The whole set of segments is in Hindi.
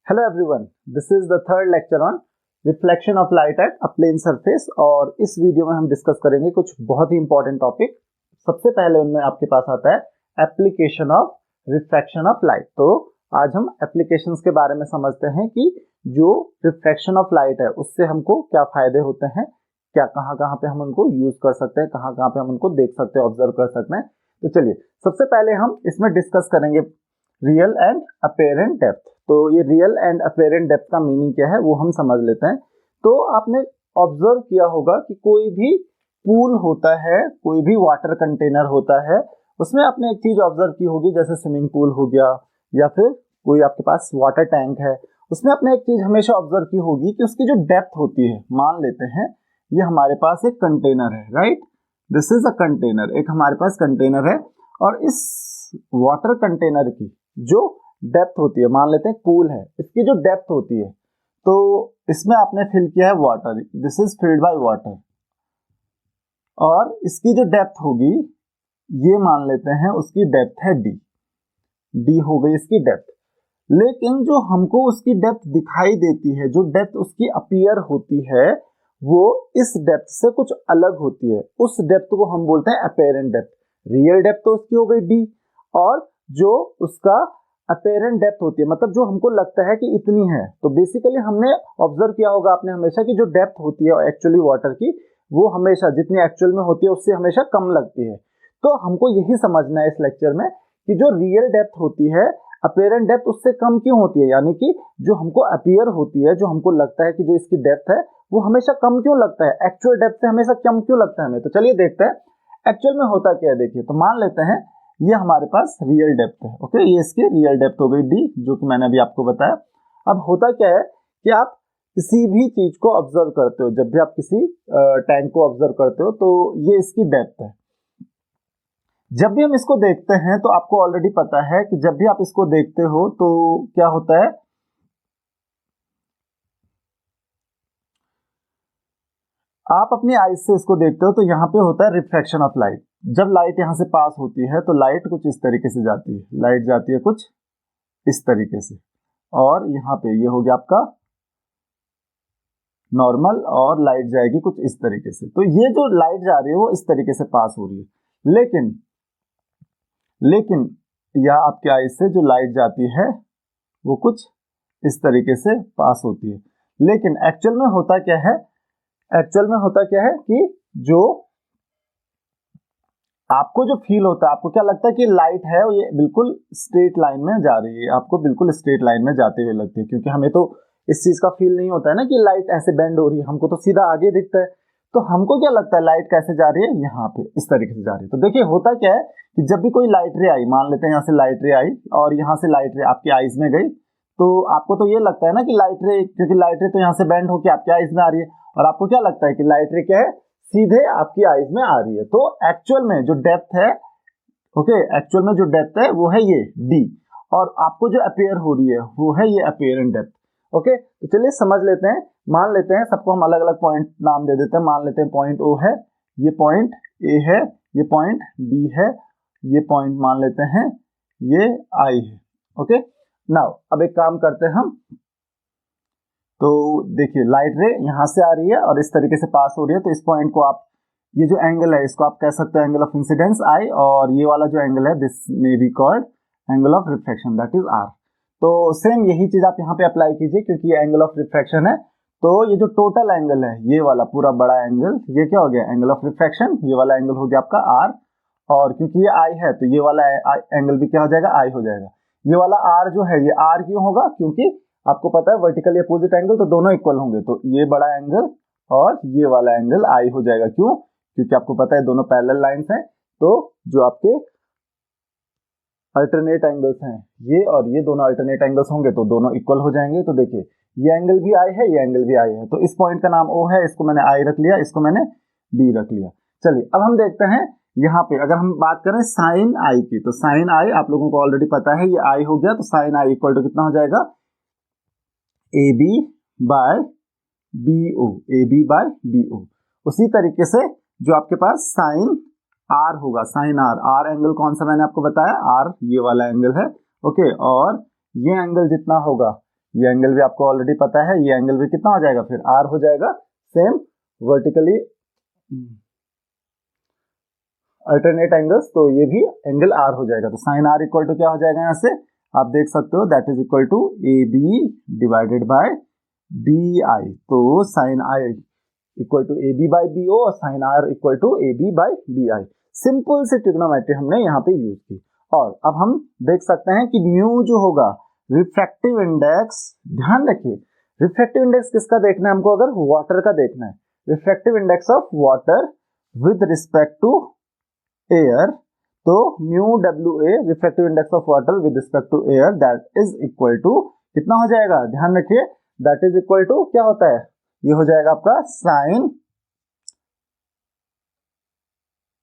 Hello everyone, this is the third lecture on reflection of light at a plane surface. और इस वीडियो में हम डिस्कस करेंगे कुछ बहुत ही इंपॉर्टेंट टॉपिक। सबसे पहले उनमें आपके पास आता है application of refraction of light. तो आज हम एप्लीकेशंस के बारे में समझते हैं कि जो रिफ्रैक्शन ऑफ लाइट है उससे हमको क्या फायदे होते हैं, क्या कहाँ कहाँ पे हम उनको यूज कर सकते हैं, कहाँ कहाँ पे हम उनको देख सकते हैं, ऑब्जर्व कर सकते हैं। तो चलिए सबसे पहले हम इसमें डिस्कस करेंगे रियल एंड अपेरेंट डेप्थ। तो ये रियल एंड अपेरेंट डेप्थ का मीनिंग क्या है वो हम समझ लेते हैं। तो आपने ऑब्जर्व किया होगा कि कोई भी पूल होता है, कोई भी वाटर कंटेनर होता है, उसमें आपने एक चीज ऑब्जर्व की होगी, जैसे स्विमिंग पूल हो गया या फिर कोई आपके पास वाटर टैंक है, उसमें आपने एक चीज हमेशा ऑब्जर्व की होगी कि उसकी जो डेप्थ होती है, मान लेते हैं ये हमारे पास एक कंटेनर है, right, this is a container, एक हमारे पास कंटेनर है और इस वाटर कंटेनर की जो डेप्थ होती है, मान लेते हैं पूल है, इसकी जो डेप्थ होती है, तो इसमें आपने फिल किया है water, this is filled by water, और इसकी जो डेप्थ होगी ये मान लेते हैं उसकी डेप्थ है डी, डी हो गई इसकी डेप्थ। लेकिन जो हमको उसकी डेप्थ दिखाई देती है, जो डेप्थ उसकी अपीयर होती है, वो इस डेप्थ से कुछ अलग होती है। उस डेप्थ को हम बोलते हैं अपेरेंट डेप्थ। रियल डेप्थ तो उसकी हो गई डी, और जो उसका अपेरेंट डेप्थ होती है, मतलब जो हमको लगता है कि इतनी है। तो बेसिकली हमने ऑब्जर्व किया होगा आपने हमेशा कि जो डेप्थ होती है एक्चुअली वाटर की, वो हमेशा जितनी एक्चुअल में होती है उससे हमेशा कम लगती है। तो हमको यही समझना है इस लेक्चर में कि जो रियल डेप्थ होती है, अपेरेंट डेप्थ उससे कम क्यों होती है, यानी कि जो हमको अपीयर होती है, जो हमको लगता है कि जो इसकी डेप्थ है वो हमेशा कम क्यों लगता है, एक्चुअल डेप्थ से हमेशा कम क्यों लगता है हमें। तो चलिए देखते हैं एक्चुअल में होता क्या है। देखिए, तो मान लेते हैं ये हमारे पास रियल डेप्थ है, ओके, ये इसकी रियल डेप्थ हो गई डी, जो कि मैंने अभी आपको बताया। अब होता क्या है कि आप किसी भी चीज को ऑब्जर्व करते हो, जब भी आप किसी टैंक को ऑब्जर्व करते हो, तो ये इसकी डेप्थ है। जब भी हम इसको देखते हैं तो आपको ऑलरेडी पता है कि जब भी आप इसको देखते हो तो क्या होता है, आप अपनी आईज से इसको देखते हो तो यहाँ पे होता है रिफ्रैक्शन ऑफ लाइट। जब लाइट यहाँ से पास होती है तो लाइट कुछ इस तरीके से जाती है, लाइट जाती है कुछ इस तरीके से, और यहाँ पे ये हो गया आपका नॉर्मल, और लाइट जाएगी कुछ इस तरीके से। तो ये जो लाइट जा रही है वो इस तरीके से पास हो रही है, लेकिन यह आपके आईज से जो लाइट जाती है वो कुछ इस तरीके से पास होती है। लेकिन एक्चुअल में होता क्या है, एक्चुअल में होता क्या है कि जो आपको जो फील होता है, आपको क्या लगता है कि लाइट है ये बिल्कुल स्ट्रेट लाइन में जा रही है, आपको बिल्कुल स्ट्रेट लाइन में जाते हुए लगती है, क्योंकि हमें तो इस चीज का फील नहीं होता है ना कि लाइट ऐसे बेंड हो रही है, हमको तो सीधा आगे दिखता है। तो हमको क्या लगता है लाइट कैसे जा रही है, यहाँ पे इस तरीके से जा रही है। तो देखिए होता क्या है कि जब भी कोई लाइट रे आई, मान लेते हैं यहाँ से लाइट रे आई और यहाँ से लाइट रे आपकी आईज में गई, तो आपको तो ये लगता है ना कि लाइट रे, क्योंकि लाइट रे तो यहाँ से बेंड होकर आपके आईज में आ रही है, और आपको क्या लगता है कि लाइट रे क्या है, सीधे आपकी आईज में आ रही है। तो एक्चुअल में जो डेप्थ है, ओके, एक्चुअल में जो डेप्थ है वो है ये डी, और आपको जो अपीयर हो रही है वो है ये अपीयरेंट डेप्थ। ओके, तो चलिए समझ लेते हैं। मान लेते हैं सबको हम अलग अलग पॉइंट नाम दे देते हैं। मान लेते हैं पॉइंट ओ है, ये पॉइंट ए है, ये पॉइंट बी है, ये पॉइंट मान लेते हैं ये आई है। ओके, नाउ अब एक काम करते हैं हम, तो देखिए लाइट रे यहाँ से आ रही है और इस तरीके से पास हो रही है, तो इस पॉइंट को आप, ये जो एंगल है इसको आप कह सकते हैं एंगल ऑफ इंसिडेंस आई, और ये वाला जो एंगल है this may be called angle of refraction, that is R. तो सेम यही चीज आप यहाँ पे अप्लाई कीजिए, क्योंकि ये एंगल ऑफ रिफ्रैक्शन है। तो ये जो टोटल एंगल है, ये वाला पूरा बड़ा एंगल, ये क्या हो गया, एंगल ऑफ रिफ्रैक्शन, ये वाला एंगल हो गया आपका आर, और क्योंकि ये आई है तो ये वाला एंगल भी क्या हो जाएगा, आई हो जाएगा। ये वाला आर जो है, ये आर क्यों होगा, क्योंकि आपको पता है वर्टिकली अपोजिट एंगल तो दोनों इक्वल होंगे, तो ये बड़ा एंगल और ये वाला एंगल आई हो जाएगा। क्यों, क्योंकि आपको पता है दोनों पैरेलल लाइंस हैं, तो जो आपके अल्टरनेट एंगल्स हैं ये और ये दोनों अल्टरनेट एंगल्स होंगे तो दोनों इक्वल हो जाएंगे। तो देखिए ये एंगल भी आई है, ये एंगल भी आई है, तो इस पॉइंट का नाम ओ है, इसको मैंने आई रख लिया, इसको मैंने बी रख लिया। चलिए अब हम देखते हैं यहाँ पे अगर हम बात करें साइन आई की, तो साइन आई आप लोगों को ऑलरेडी पता है, ये आई हो गया, तो साइन आई इक्वल टू कितना हो जाएगा, A B by B O, A B by B O. उसी तरीके से जो आपके पास साइन आर होगा, साइन आर, आर एंगल कौन सा मैंने आपको बताया, आर ये वाला एंगल है, ओके, और ये एंगल जितना होगा ये एंगल भी आपको ऑलरेडी पता है, ये एंगल भी कितना हो जाएगा फिर आर हो जाएगा, सेम वर्टिकली अल्टरनेट एंगल्स, तो ये भी एंगल आर हो जाएगा। तो साइन आर इक्वल टू क्या हो जाएगा यहाँ से आप देख सकते हो, that is equal to A B divided by B I. तो sine I equal to A B by B O और sine R equal to A B by B I. Simple से ट्रिग्नोमेट्री हमने यहाँ पे यूज की। और अब हम देख सकते हैं कि म्यू जो होगा रिफ्रैक्टिव इंडेक्स, ध्यान रखिए रिफ्रैक्टिव इंडेक्स किसका देखना है हमको, अगर वाटर का देखना है, refractive index of water with respect to air, तो mu W A refractive index of water with respect to air that is equal to कितना हो जाएगा, ध्यान रखिए दैट इज इक्वल टू क्या होता है, ये हो जाएगा आपका साइन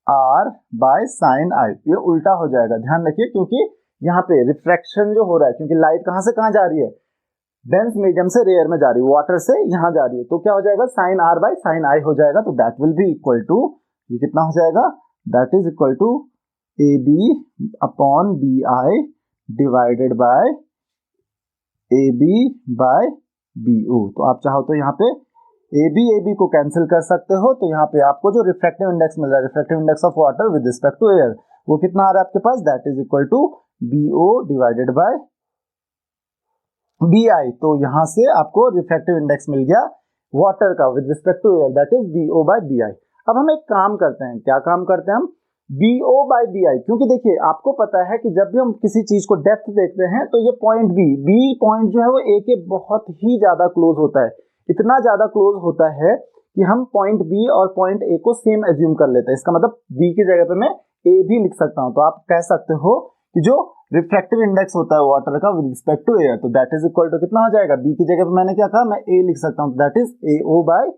आर बाय साइन आई, ये उल्टा हो जाएगा, ध्यान रखिए क्योंकि यहाँ पे रिफ्रैक्शन जो हो रहा है, क्योंकि लाइट कहां से कहां जा रही है, डेंस मीडियम से रेयर में जा रही है, वाटर से यहां जा रही है, तो क्या हो जाएगा sine R by sine I हो जाएगा। तो that will be equal to, ये कितना हो जाएगा, that is equal to A B upon B I divided by A B by B O. तो आप चाहो तो यहाँ पे ए बी को कैंसिल कर सकते हो, तो यहाँ पे आपको जो रिफ्रैक्टिव इंडेक्स मिल रहा है, refractive index of water with respect to air, वो कितना आ रहा है आपके पास, that is equal to B O divided by B I. तो यहां से आपको रिफ्रैक्टिव इंडेक्स मिल गया वाटर का with respect to air, that is B O by B I. अब हम एक काम करते हैं, क्या काम करते हैं हम, B O by B I, क्योंकि देखिए आपको पता है कि जब भी हम किसी चीज को डेप्थ देखते हैं तो ये पॉइंट बी पॉइंट जो है वो ए के बहुत ही ज्यादा क्लोज होता है, इतना ज्यादा क्लोज होता है कि हम पॉइंट बी और पॉइंट ए को सेम एज्यूम कर लेते हैं। इसका मतलब बी की जगह पे मैं ए भी लिख सकता हूं, तो आप कह सकते हो कि जो रिफ्रैक्टिव इंडेक्स होता है वाटर का विद रिस्पेक्ट टू एयर, तो दैट इज इक्वल टू कितना हो जाएगा, बी की जगह पे मैंने क्या कहा, मैं ए लिख सकता हूं, that is A O by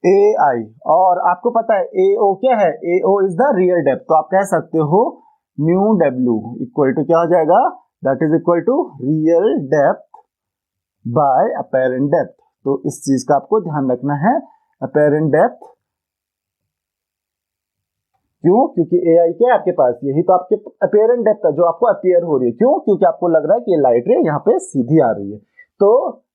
A I. और आपको पता है ए ओ क्या है, A O is the real depth, तो आप कह सकते हो म्यू डब्ल्यू इक्वल टू क्या हो जाएगा, that is equal to real depth by apparent depth. तो इस चीज का आपको ध्यान रखना है, अपैरेंट डेप्थ, क्यों, क्योंकि ए आई क्या है आपके पास, यही तो आपके अपीयरेंट डेप्थ है जो आपको अपीयर हो रही है, क्यों, क्योंकि आपको लग रहा है कि ये लाइट रे यहाँ पे सीधी आ रही है। तो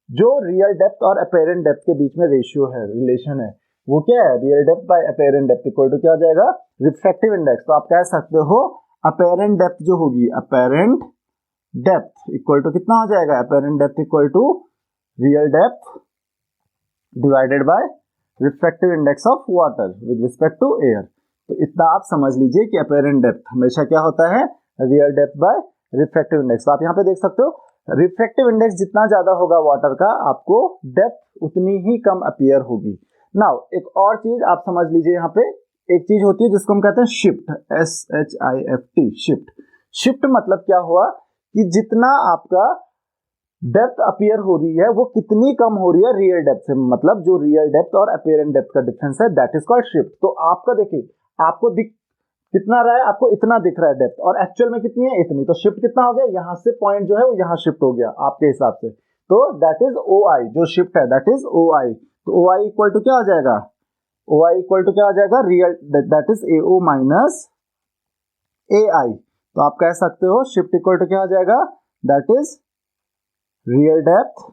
जो रियल डेप्थ और अपीयरेंट डेप्थ के बीच में रेशियो है, रिलेशन है, वो क्या है, real depth by apparent depth equal to क्या हो जाएगा, रिफ्रैक्टिव इंडेक्स। तो आप कह सकते हो अपीयरेंट डेप्थ जो होगी, अपीयरेंट डेप्थ इक्वल टू कितना हो जाएगा, apparent depth equal to real depth divided by refractive index of water with respect to air. तो इतना आप समझ लीजिए कि अपीयरेंट डेप्थ हमेशा क्या होता है, real depth by refractive index. तो आप यहाँ पे देख सकते हो रिफ्रैक्टिव इंडेक्स जितना ज्यादा होगा वाटर का, आपको डेप्थ उतनी ही कम अपीयर होगी। नाउ एक और चीज आप समझ लीजिए, यहाँ पे एक चीज होती है जिसको हम कहते हैं शिफ्ट, SHIFT, शिफ्ट। शिफ्ट मतलब क्या हुआ कि जितना आपका डेप्थ अपीयर हो रही है वो कितनी कम हो रही है रियल डेप्थ से, मतलब जो रियल डेप्थ और अपीयरेंट डेप्थ का डिफरेंस है, दैट इज कॉल्ड शिफ्ट। तो आपका देखिए आपको दिख कितना रहा है, आपको इतना दिख रहा है डेप्थ, और एक्चुअल में कितनी है, इतनी, तो शिफ्ट कितना हो गया, यहां से पॉइंट जो है वो यहां शिफ्ट हो गया आपके हिसाब से, तो दैट इज ओ आई, जो शिफ्ट है दैट इज ओ आई। तो ओ आई इक्वल टू क्या हो जाएगा, ओ आई इक्वल टू क्या हो जाएगा, real that is A O minus A I. तो आप कह सकते हो शिफ्ट इक्वल टू क्या हो जाएगा, दैट इज रियल डेप्थ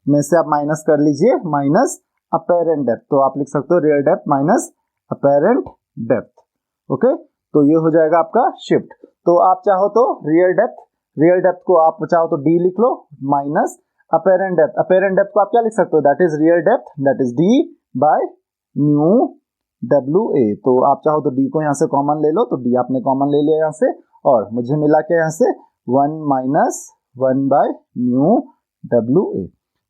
में से आप माइनस कर लीजिए, माइनस अपैरेंट डेप्थ, तो आप लिख सकते हो real depth minus apparent depth. Okay, तो ये हो जाएगा आपका शिफ्ट। तो आप चाहो तो रियल डेप्थ को आप चाहो तो डी लिख लो minus apparent depth. Apparent depth को आप क्या लिख सकते हो, that is real depth, that is D by mu W A. तो आप चाहो तो डी को यहाँ से कॉमन ले लो, तो डी आपने कॉमन ले लिया यहाँ से, और मुझे मिला के यहाँ से 1 minus 1 by mu W A.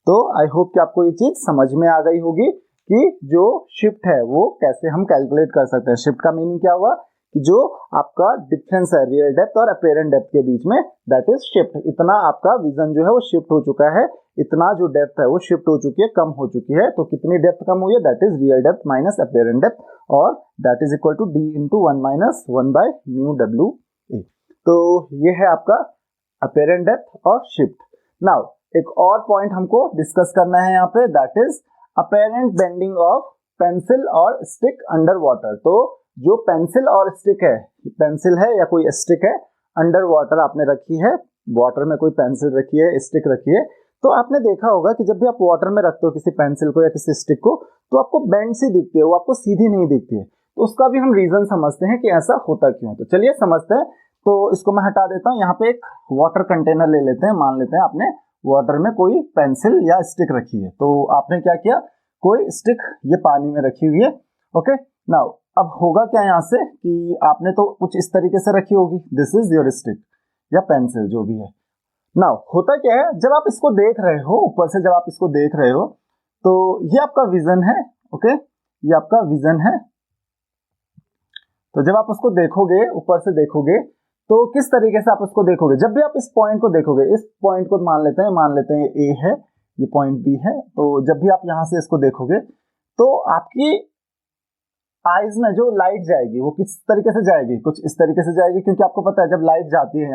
तो आई होप कि आपको ये चीज समझ में आ गई होगी कि जो शिफ्ट है वो कैसे हम कैलकुलेट कर सकते हैं। शिफ्ट का मीनिंग क्या हुआ कि जो आपका डिफरेंस है रियल डेप्थ और अपीयरेंट डेप्थ के बीच में, दैट इज शिफ्ट। इतना आपका विजन जो है वो शिफ्ट हो चुका है, इतना जो डेप्थ है वो शिफ्ट हो चुकी है, कम हो चुकी है। तो कितनी डेप्थ कम हुई है, that is real depth minus apparent depth, और that is equal to D into 1 minus 1 by mu W A. तो ये है आपका अपीयरेंट डेप्थ और शिफ्ट। नाउ एक और पॉइंट हमको डिस्कस करना है यहाँ पे, that is apparent bending of pencil और स्टिक अंडर वाटर। तो जो पेंसिल और स्टिक है, पेंसिल है या कोई स्टिक है, अंडर वाटर आपने रखी है, वाटर में कोई पेंसिल रखी है, स्टिक रखी है, तो आपने देखा होगा कि जब भी आप वाटर में रखते हो किसी पेंसिल को या किसी स्टिक को, तो आपको बेंड सी दिखती है, वो आपको सीधी नहीं दिखती है। तो उसका भी हम रीजन समझते हैं कि ऐसा होता क्यों है। तो चलिए समझते हैं। तो इसको मैं हटा देता हूँ। यहाँ पे एक वाटर कंटेनर ले लेते हैं। मान लेते हैं आपने वाटर में कोई पेंसिल या स्टिक रखी है। तो आपने क्या किया, कोई स्टिक ये पानी में रखी हुई है। ओके, नाउ अब होगा क्या यहाँ से कि आपने तो कुछ इस तरीके से रखी होगी, दिस इज योर स्टिक या पेंसिल जो भी है। नाउ होता क्या है, जब आप इसको देख रहे हो ऊपर से, जब आप इसको देख रहे हो तो ये आपका विजन है। ओके, ये आपका विजन है। तो जब आप उसको देखोगे, ऊपर से देखोगे, तो किस तरीके से आप उसको देखोगे, जब भी आप इस पॉइंट को देखोगे, इस पॉइंट को मान लेते हैं ए है, ये पॉइंट बी है। तो जब भी आप यहां से इसको देखोगे तो आपकी आईज में जो लाइट जाएगी वो किस तरीके से जाएगी, कुछ इस तरीके से जाएगी, क्योंकि आपको पता है जब लाइट जाती है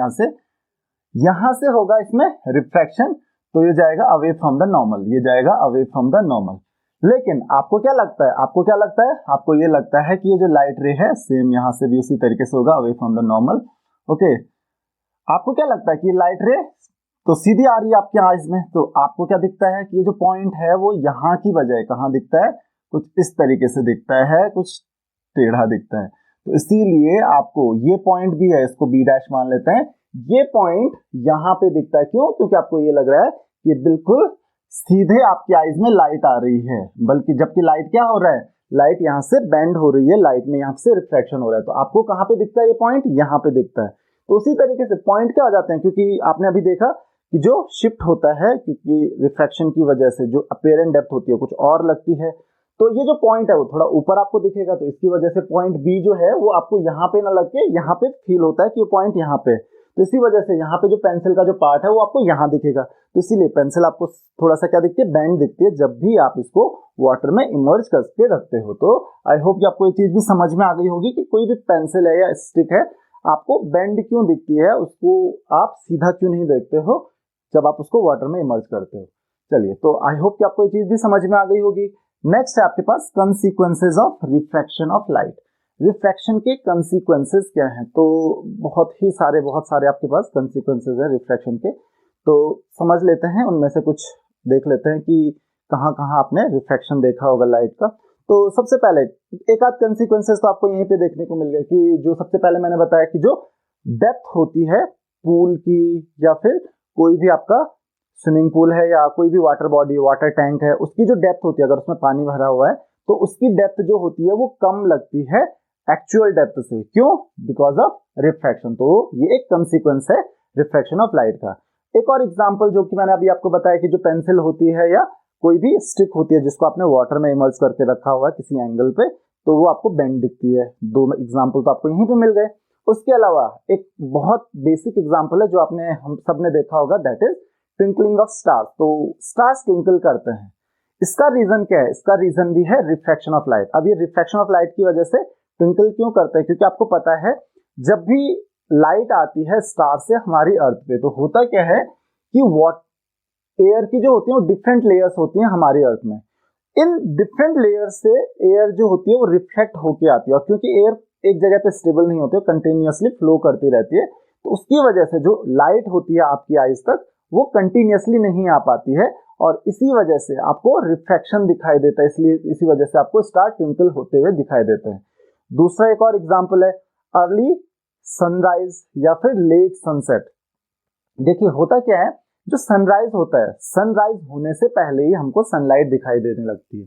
यहां से होगा इसमें रिफ्रैक्शन, तो ये जाएगा अवे फ्रॉम द नॉर्मल, ये जाएगा अवे फ्रॉम द नॉर्मल। लेकिन आपको क्या लगता है, आपको ये लगता है कि ये जो लाइट रे है सेम यहां से भी उसी तरीके से होगा, away from the normal. Okay, आपको क्या लगता है कि लाइट रे तो सीधी आ रही है आपके आईज में, तो आपको क्या दिखता है कि ये जो पॉइंट है वो यहाँ की बजाय कहाँ दिखता है, कुछ इस तरीके से दिखता है, कुछ टेढ़ा दिखता है। तो इसीलिए आपको ये पॉइंट भी है, इसको बी डैश मान लेते हैं, ये पॉइंट यहाँ पे दिखता है। क्यों? क्योंकि आपको ये लग रहा है कि बिल्कुल सीधे आपकी आईज में लाइट आ रही है, बल्कि जबकि लाइट क्या हो रहा है, लाइट यहाँ से बेंड हो रही है, लाइट में यहाँ से रिफ्रैक्शन हो रहा है। तो आपको कहाँ पे दिखता है, ये पॉइंट यहाँ पे दिखता है। तो उसी तरीके से पॉइंट क्या हो जाते हैं, क्योंकि आपने अभी देखा कि जो शिफ्ट होता है, क्योंकि रिफ्रैक्शन की वजह से जो अपीयरेंट डेप्थ होती है कुछ और लगती है, तो ये जो पॉइंट है वो थोड़ा ऊपर आपको दिखेगा। तो इसकी वजह से पॉइंट बी जो है वो आपको यहाँ पे ना लग के यहाँ पे फील होता है कि वो पॉइंट यहाँ पे, तो इसी वजह से यहाँ पे जो पेंसिल का जो पार्ट है वो आपको यहाँ दिखेगा। तो इसीलिए पेंसिल आपको थोड़ा सा क्या दिखती है, बेंड दिखती है, जब भी आप इसको वाटर में इमर्ज करके रखते हो। तो आई होप कि आपको ये चीज भी समझ में आ गई होगी कि कोई भी पेंसिल है या स्टिक है, आपको बेंड क्यों दिखती है, उसको आप सीधा क्यों नहीं देखते हो जब आप उसको वाटर में इमर्ज करते हो। चलिए, तो आई होप कि आपको ये चीज भी समझ में आ गई होगी। नेक्स्ट है आपके पास consequences of refraction of light. Refraction के कंसीक्वेंसेज क्या हैं, तो बहुत सारे आपके पास कंसीक्वेंसेज है रिफ्रैक्शन के। तो समझ लेते हैं, उनमें से कुछ देख लेते हैं कि कहाँ कहाँ आपने रिफ्रैक्शन देखा होगा लाइट का। तो सबसे पहले एक आध कंसीक्वेंसेज तो आपको यहीं पे देखने को मिल गए कि जो सबसे पहले मैंने बताया कि जो डेप्थ होती है पूल की, या फिर कोई भी आपका स्विमिंग पूल है या कोई भी वाटर बॉडी, वाटर टैंक है, उसकी जो डेप्थ होती है, अगर उसमें पानी भरा हुआ है तो उसकी डेप्थ जो होती है वो कम लगती है एक्चुअल डेप्थ से। क्यों? Because of refraction. तो ये एक कंसीक्वेंस है रिफ्रैक्शन ऑफ लाइट का। एक और एग्जांपल जो कि मैंने अभी आपको बताया कि जो पेंसिल होती है या कोई भी स्टिक होती है जिसको आपने वाटर में इमर्ज करके रखा हुआ है किसी एंगल पे, तो वो आपको बेंड दिखती है। दो एग्जांपल तो आपको यहीं पे मिल गए। उसके अलावा एक बहुत बेसिक एग्जांपल है जो आपने हम सब ने देखा होगा, that is twinkling of stars. तो स्टार्स ट्विंकल करते हैं, इसका रीजन क्या है? इसका रीजन भी है रिफ्रैक्शन ऑफ लाइट। अब ये रिफ्रैक्शन ऑफ लाइट की वजह से ट्विंकल क्यों करते हैं? क्योंकि आपको पता है जब भी लाइट आती है स्टार से हमारी अर्थ पे, तो होता क्या है कि एयर की जो होती है वो डिफरेंट लेयर्स होती हैं हमारी अर्थ में। इन डिफरेंट लेयर से एयर जो होती है वो रिफ्लेक्ट होके आती है, और क्योंकि एयर एक जगह पे स्टेबल नहीं होती है, कंटिन्यूअसली फ्लो करती रहती है, तो उसकी वजह से जो लाइट होती है आपकी आईज तक वो कंटिन्यूअसली नहीं आ पाती है, और इसी वजह से आपको रिफ्रैक्शन दिखाई देता है। इसलिए इसी वजह से आपको स्टार ट्विंकल होते हुए दिखाई देते हैं। दूसरा एक और एग्जांपल है अर्ली सनराइज या फिर लेट सनसेट। देखिए होता क्या है, जो सनराइज होता है, सनराइज होने से पहले ही हमको सनलाइट दिखाई देने लगती है,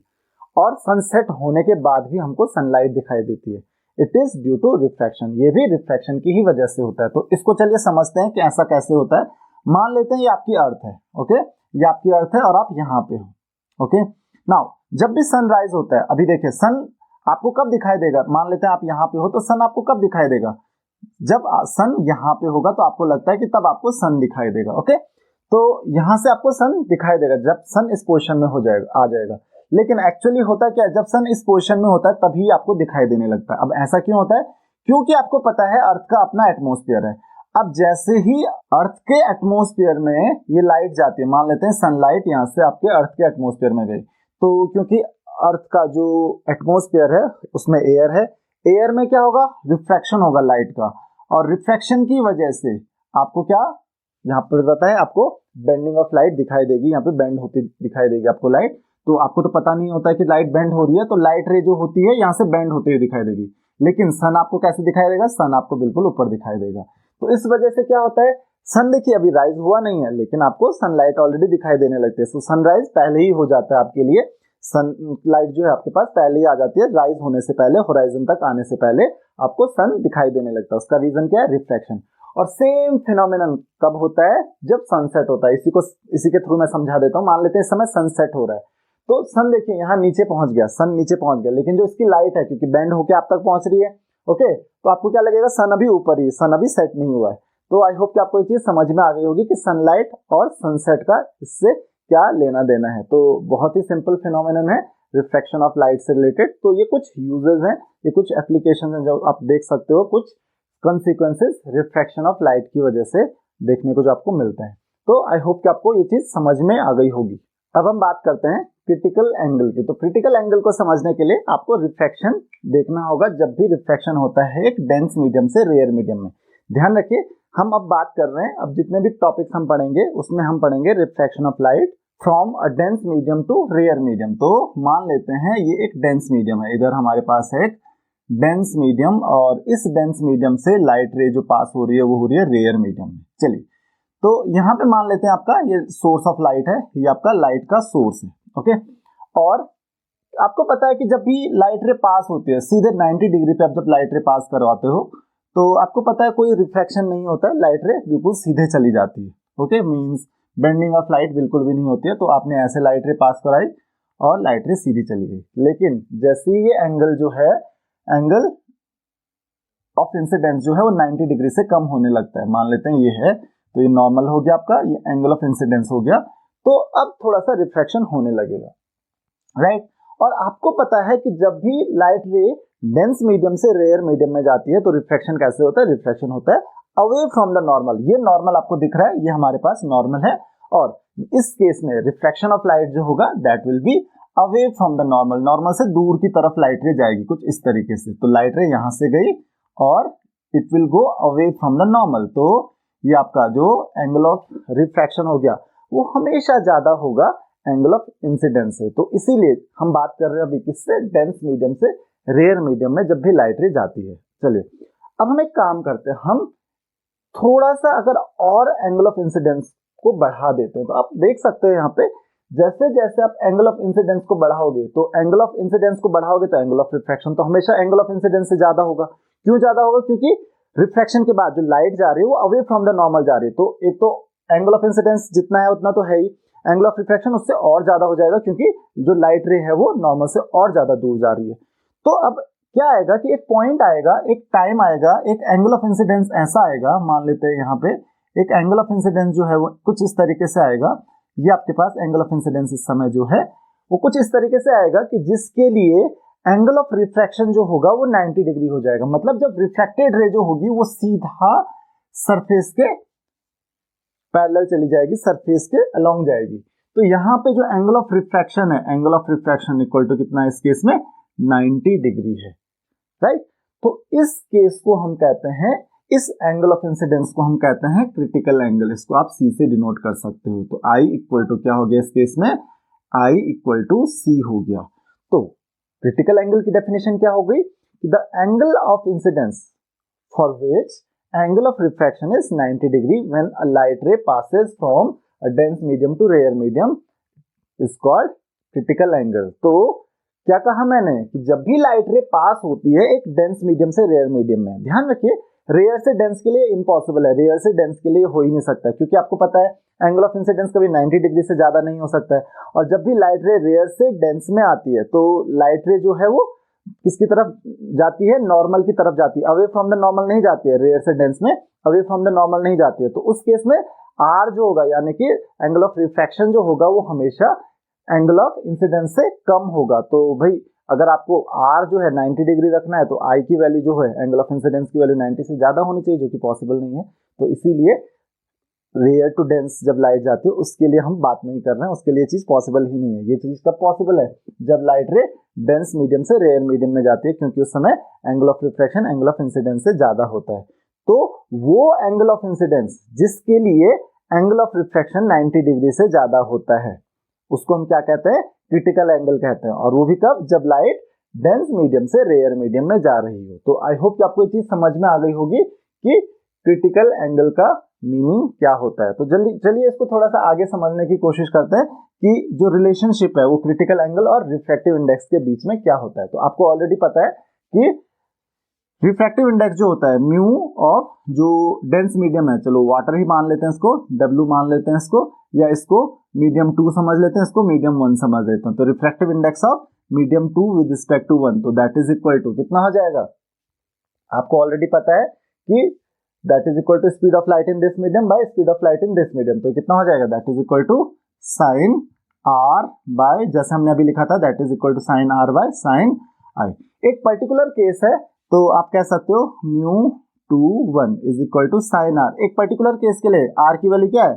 और सनसेट होने के बाद भी हमको सनलाइट दिखाई देती है। It is due to refraction. ये भी रिफ्रैक्शन की ही वजह से होता है। तो इसको चलिए समझते हैं कि ऐसा कैसे होता है। मान लेते हैं ये आपकी अर्थ है, ओके, ये आपकी अर्थ है और आप यहाँ पे हो, ओके। नाउ जब भी सनराइज होता है, अभी देखिए सन आपको कब दिखाई देगा, मान लेते हैं आप यहाँ पे हो, तो सन आपको कब दिखाई देगा? जब सन यहाँ पे होगा तो आपको लगता है कि तब आपको सन दिखाई देगा, ओके। तो यहां से आपको सन दिखाई देगा जब सन इस पोजीशन में हो जाएगा, आ जाएगा। लेकिन एक्चुअली होता क्या है, जब सन इस पोजीशन में होता है तभी आपको दिखाई देने लगता है। अब ऐसा क्यों होता है? क्योंकि आपको पता है अर्थ का अपना एटमॉस्फेयर है। अब जैसे ही अर्थ के एटमॉस्फेयर में ये लाइट जाती है, मान लेते हैं सनलाइट यहाँ से आपके अर्थ के एटमॉस्फेयर में गई, तो क्योंकि अर्थ का जो एटमॉस्फेयर है उसमें एयर है, एयर में क्या होगा, रिफ्रैक्शन होगा लाइट का, और रिफ्रैक्शन की वजह से आपको क्या यहाँ पर बताता है आपको बेंडिंग ऑफ लाइट दिखाई देगी, यहाँ पे बेंड होती दिखाई देगी आपको लाइट। तो आपको तो पता नहीं होता है कि लाइट बेंड हो रही है, तो लाइट रे जो होती है यहाँ से बेंड होती हुई दिखाई देगी। लेकिन सन आपको कैसे दिखाई देगा, सन आपको बिल्कुल ऊपर दिखाई देगा। तो इस वजह से क्या होता है, सन देखिए अभी राइज हुआ नहीं है लेकिन आपको सनलाइट ऑलरेडी दिखाई देने लगती है। तो सनराइज पहले ही हो जाता है आपके लिए, सनलाइट जो है आपके पास पहले ही आ जाती है, राइज होने से पहले, होराइजन तक आने से पहले आपको सन दिखाई देने लगता है। उसका रीजन क्या है, रिफ्रैक्शन। और सेम फिनोमिनन कब होता है, जब सनसेट होता है। इसी के थ्रू मैं समझा देता हूँ। मान लेते हैं इस समय सनसेट हो रहा है, तो सन देखिए यहाँ नीचे पहुंच गया, सन नीचे पहुंच गया, लेकिन जो इसकी लाइट है क्योंकि बेंड होके आप तक पहुंच रही है, ओके, तो आपको क्या लगेगा, सन अभी ऊपर ही, सन अभी सेट नहीं हुआ है। तो आई होप कि आपको ये चीज समझ में आ गई होगी कि सनलाइट और सनसेट का इससे क्या लेना देना है। तो बहुत ही सिंपल फिनोमिनन है रिफ्रैक्शन ऑफ लाइट से रिलेटेड। तो ये कुछ यूजेस हैं, ये कुछ एप्लीकेशन हैं जो आप देख सकते हो, कुछ कॉन्सिक्वेंसेस रिफ्रैक्शन ऑफ लाइट की वजह से देखने को जो आपको मिलते हैं। तो आई होप कि आपको ये चीज समझ में आ गई होगी। अब हम बात करते हैं क्रिटिकल एंगल की। तो क्रिटिकल एंगल को समझने के लिए आपको रिफ्रैक्शन देखना होगा जब भी रिफ्रैक्शन होता है एक डेंस मीडियम से रेयर मीडियम में। ध्यान रखिए, हम अब बात कर रहे हैं, अब जितने भी टॉपिक्स हम पढ़ेंगे उसमें हम पढ़ेंगे refraction of light from a dense medium to rare medium. तो मान लेते हैं ये एक डेंस मीडियम है, इधर हमारे पास है एक डेंस मीडियम और इस डेंस मीडियम से लाइट रे जो पास हो रही है वो हो रही है रेयर मीडियम में। चलिए, तो यहाँ पे मान लेते हैं आपका ये सोर्स ऑफ लाइट है, ये आपका लाइट का सोर्स है, ओके। और आपको पता है कि जब भी लाइट रे पास होती है सीधे 90 डिग्री पे, आप जब लाइट रे पास करवाते हो तो आपको पता है कोई रिफ्लेक्शन नहीं होता है, लाइट रे बिल्कुल सीधे चली जाती है, okay. Means bending of light बिल्कुल भी नहीं होती है। तो आपने ऐसे लाइट रे पास कराई और लाइट रे सीधी चली गई। लेकिन जैसे ही ये एंगल जो है, एंगल ऑफ इंसिडेंस जो है वो 90 डिग्री से कम होने लगता है। मान लेते हैं ये है, तो ये नॉर्मल हो गया आपका, ये एंगल ऑफ इंसिडेंस हो गया, तो अब थोड़ा सा रिफ्रैक्शन होने लगेगा, राइट। और आपको पता है कि जब भी लाइट रे डेंस मीडियम से रेयर मीडियम में जाती है तो रिफ्रैक्शन कैसे होता है, रिफ्रैक्शन होता है अवे फ्रॉम द नॉर्मल। ये नॉर्मल आपको दिख रहा है, ये हमारे पास नॉर्मल है, और इस केस में रिफ्रैक्शन ऑफ लाइट जो होगा that will be away from the normal. Normal से दूर की तरफ लाइट रे जाएगी कुछ इस तरीके से। तो लाइट रे यहां से गई और it will go away from the normal. तो ये आपका जो एंगल ऑफ रिफ्रैक्शन हो गया वो हमेशा ज्यादा होगा एंगल ऑफ इंसिडेंस से। तो इसीलिए हम बात कर रहे हैं अभी किससे, डेंस मीडियम से रेयर मीडियम में जब भी लाइट रे जाती है। चलिए, अब हम एक काम करते हैं, हम थोड़ा सा अगर और एंगल ऑफ इंसिडेंस को बढ़ा देते हैं। तो आप देख सकते हो यहाँ पे जैसे जैसे आप एंगल ऑफ इंसिडेंस को बढ़ाओगे, तो एंगल ऑफ इंसिडेंस को बढ़ाओगे तो एंगल ऑफ रिफ्रैक्शन तो हमेशा एंगल ऑफ इंसिडेंस से ज्यादा होगा। क्यों ज्यादा होगा, क्योंकि रिफ्रैक्शन के बाद जो लाइट जा रही है वो अवे फ्रॉम द नॉर्मल जा रही है। तो एक तो एंगल ऑफ इंसिडेंस जितना है उतना तो है ही, एंगल ऑफ रिफ्रैक्शन उससे और ज्यादा हो जाएगा क्योंकि जो लाइट रे है वो नॉर्मल से और ज्यादा दूर जा रही है। तो अब क्या आएगा कि एक पॉइंट आएगा, एक टाइम आएगा, एक एंगल ऑफ इंसिडेंस ऐसा आएगा, मान लेते हैं यहाँ पे एक एंगल ऑफ इंसिडेंस जो है वो कुछ इस तरीके से आएगा। ये आपके पास एंगल ऑफ इंसिडेंस इस समय जो है वो कुछ इस तरीके से आएगा कि जिसके लिए एंगल ऑफ रिफ्रैक्शन जो होगा वो 90 डिग्री हो जाएगा। मतलब जब रिफ्रैक्टेड रे जो होगी वो सीधा सरफेस के पैरेलल चली जाएगी, सरफेस के अलोंग जाएगी। तो यहाँ पे जो एंगल ऑफ रिफ्रैक्शन है, angle of refraction equal to कितना है इस केस में, 90 डिग्री है, राइट। तो इस केस को हम कहते हैं, इस एंगल ऑफ इंसिडेंस को हम कहते हैं क्रिटिकल एंगल। इसको आप सी से डिनोट कर सकते हो। तो आई इक्वल टू क्या हो गया इस केस में, आई इक्वल टू सी हो गया। तो क्रिटिकल एंगल की डेफिनेशन क्या हो गई कि the angle of incidence for which angle of refraction is 90 degree when a light ray passes from a dense medium to rare medium is called critical angle। तो क्या कहा मैंने कि जब भी लाइट रे पास होती है एक डेंस मीडियम से रेयर मीडियम में, ध्यान रखिए रेयर से डेंस के लिए इम्पॉसिबल है, रेयर से डेंस के लिए हो ही नहीं सकता, क्योंकि आपको पता है एंगल ऑफ इंसिडेंस कभी 90 डिग्री से ज्यादा नहीं हो सकता है। और जब भी लाइट रे रेयर से डेंस में आती है तो लाइट रे जो है वो किसकी तरफ जाती है, नॉर्मल की तरफ जाती है, अवे फ्रॉम द नॉर्मल नहीं जाती है। रेयर से डेंस में अवे फ्रॉम द नॉर्मल नहीं जाती है। तो उस केस में आर जो होगा यानी कि एंगल ऑफ रिफ्रैक्शन जो होगा वो हमेशा एंगल ऑफ इंसिडेंस से कम होगा। तो भाई अगर आपको आर जो है 90 डिग्री रखना है तो आई की वैल्यू जो है एंगल ऑफ इंसिडेंस की वैल्यू 90 से ज्यादा होनी चाहिए, जो कि पॉसिबल नहीं है। तो इसीलिए रेयर टू डेंस जब लाइट जाती है उसके लिए हम बात नहीं कर रहे हैं, उसके लिए चीज पॉसिबल ही नहीं है। ये चीज कब पॉसिबल है, जब लाइट रे डेंस मीडियम से रेयर मीडियम में जाती है, क्योंकि उस समय angle of refraction angle of incidence से ज्यादा होता है। तो वो एंगल ऑफ इंसिडेंस जिसके लिए एंगल ऑफ रिफ्रैक्शन 90 डिग्री से ज्यादा होता है, उसको हम क्या कहते हैं, क्रिटिकल एंगल कहते हैं। और वो भी कब, जब लाइट डेंस मीडियम से रेयर मीडियम में जा रही हो। तो आई होप कि आपको ये चीज समझ में आ गई होगी कि क्रिटिकल एंगल का मीनिंग क्या होता है। तो जल्दी चलिए इसको थोड़ा सा आगे समझने की कोशिश करते हैं कि जो रिलेशनशिप है वो क्रिटिकल एंगल और रिफ्रैक्टिव इंडेक्स के बीच में क्या होता है। तो आपको ऑलरेडी पता है कि रिफ्रैक्टिव इंडेक्स जो होता है म्यू ऑफ जो डेंस मीडियम है, चलो वाटर ही मान लेते हैं इसको, W मान लेते हैं इसको, या इसको मीडियम 2 समझ लेते हैं, इसको मीडियम 1 समझ लेते हैं। तो refractive index of medium 2 with respect to 1, तो दैट इज इक्वल टू कितना हो जाएगा, आपको ऑलरेडी पता है कि that is equal to speed of light in this medium by speed of light in this medium. तो कितना हो जाएगा, that is equal to sine R by, जैसे हमने अभी लिखा था, that is equal to sine R by sine I. एक पर्टिकुलर केस है तो आप कह सकते हो mu 2 1 is equal to sine R. एक पर्टिकुलर केस के लिए आर की वैल्यू क्या है,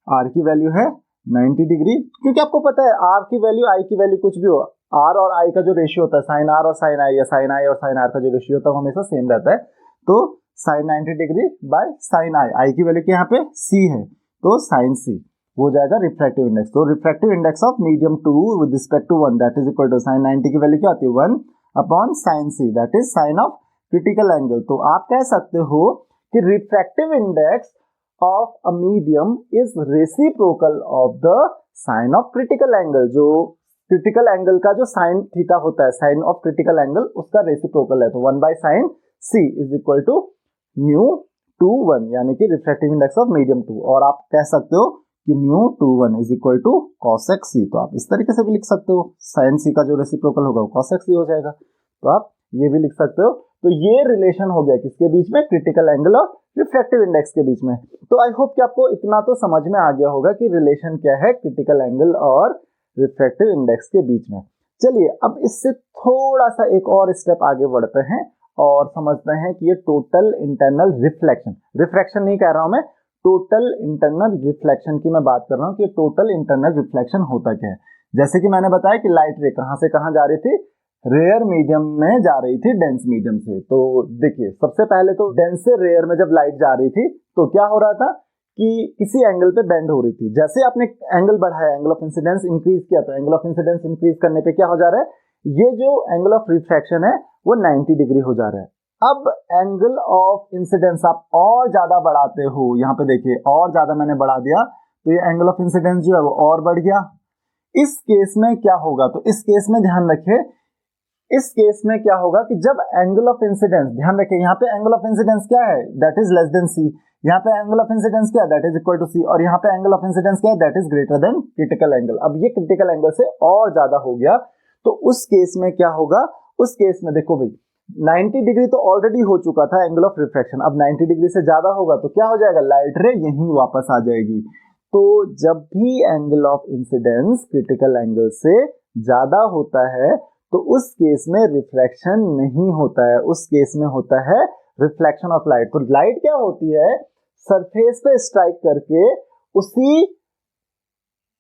आर की वैल्यू है 90 डिग्री, क्योंकि आपको पता है आर की वैल्यू आई की वैल्यू कुछ भी हो, आर और आई का जो रेशियो होता है, साइन आर और साइन आई, या साइन आई और साइन आर का जो रेशियो होता है वो हमेशा सेम रहता है। तो साइन 90 डिग्री बाय साइन आई, आई की वैल्यू क्या यहाँ पे सी है, तो साइन सी हो जाएगा रिफ्रैक्टिव इंडेक्स। तो refractive index of medium 2 with respect to 1 that is equal to sine 90 की वैल्यू क्या आती है 1 upon sine C, that is sine of critical angle. तो आप कह सकते हो कि refractive index of a medium is reciprocal of the sine of critical angle. जो क्रिटिकल एंगल का जो साइन थीटा होता है, साइन ऑफ क्रिटिकल एंगल, उसका रेसिप्रोकल है। तो 1 by sine C is equal to mu 2 1, यानी कि रिफ्रैक्टिव इंडेक्स ऑफ मीडियम 2। और आप कह सकते हो कि mu 2 1 is equal to cosec C. तो आप इस तरीके से भी लिख सकते हो, साइन सी का जो रेसिप्रोकल होगा वो कॉसेक सी हो जाएगा। तो आप ये भी लिख सकते हो। तो ये रिलेशन हो गया किसके बीच में, क्रिटिकल एंगल और रिफ्रैक्टिव इंडेक्स के बीच में। तो आई होप कि आपको इतना तो समझ में आ गया होगा कि रिलेशन क्या है क्रिटिकल एंगल और रिफ्रैक्टिव इंडेक्स के बीच में। चलिए अब इससे थोड़ा सा एक और स्टेप आगे बढ़ते हैं और समझते हैं कि ये टोटल इंटरनल रिफ्लेक्शन, रिफ्रैक्शन नहीं कह रहा हूं मैं, टोटल इंटरनल रिफ्लेक्शन की मैं बात कर रहा हूं कि टोटल इंटरनल रिफ्लेक्शन होता क्या है। जैसे कि मैंने बताया कि लाइट रे कहां से कहां जा रही थी, रेयर मीडियम में जा रही थी डेंस मीडियम से। तो देखिए सबसे पहले तो डेंस से रेयर में जब लाइट जा रही थी तो क्या हो रहा था कि किसी एंगल पे बेंड हो रही थी। जैसे आपने एंगल बढ़ाया, एंगल ऑफ इंसिडेंस इंक्रीज किया, तो एंगल ऑफ इंसिडेंस इंक्रीज करने पे क्या हो जा रहा है, ये जो एंगल ऑफ रिफ्रैक्शन है वो 90 डिग्री हो जा रहा है। अब एंगल ऑफ इंसिडेंस आप और ज्यादा बढ़ाते हो, यहाँ पे देखिए और ज्यादा मैंने बढ़ा दिया तो ये एंगल ऑफ इंसिडेंस जो है वो और बढ़ गया। इस केस में क्या होगा, तो इस केस में ध्यान रखिए, इस केस में क्या होगा कि जब एंगल ऑफ इंसिडेंस, ध्यान रखिए यहाँ पे एंगल ऑफ इंसिडेंस क्या है, दैट इज लेस देन सी, यहाँ पे एंगल ऑफ इंसिडेंस क्या है, दैट इज इक्वल टू सी, और यहाँ पे एंगल ऑफ इंसिडेंस क्या है, that is greater than critical angle. अब ये क्रिटिकल एंगल से और ज्यादा हो गया, तो उस केस में क्या होगा, उस केस में देखो भाई 90 डिग्री तो ऑलरेडी हो चुका था एंगल ऑफ रिफ्रैक्शन, अब 90 डिग्री से ज्यादा होगा तो क्या हो जाएगा, लाइट रे यहीं वापस आ जाएगी। तो जब भी angle of incidence critical angle से ज्यादा होता है तो उस केस में रिफ्रैक्शन नहीं होता है, उस केस में होता है रिफ्लेक्शन ऑफ लाइट। तो लाइट क्या होती है, सरफेस पे स्ट्राइक करके उसी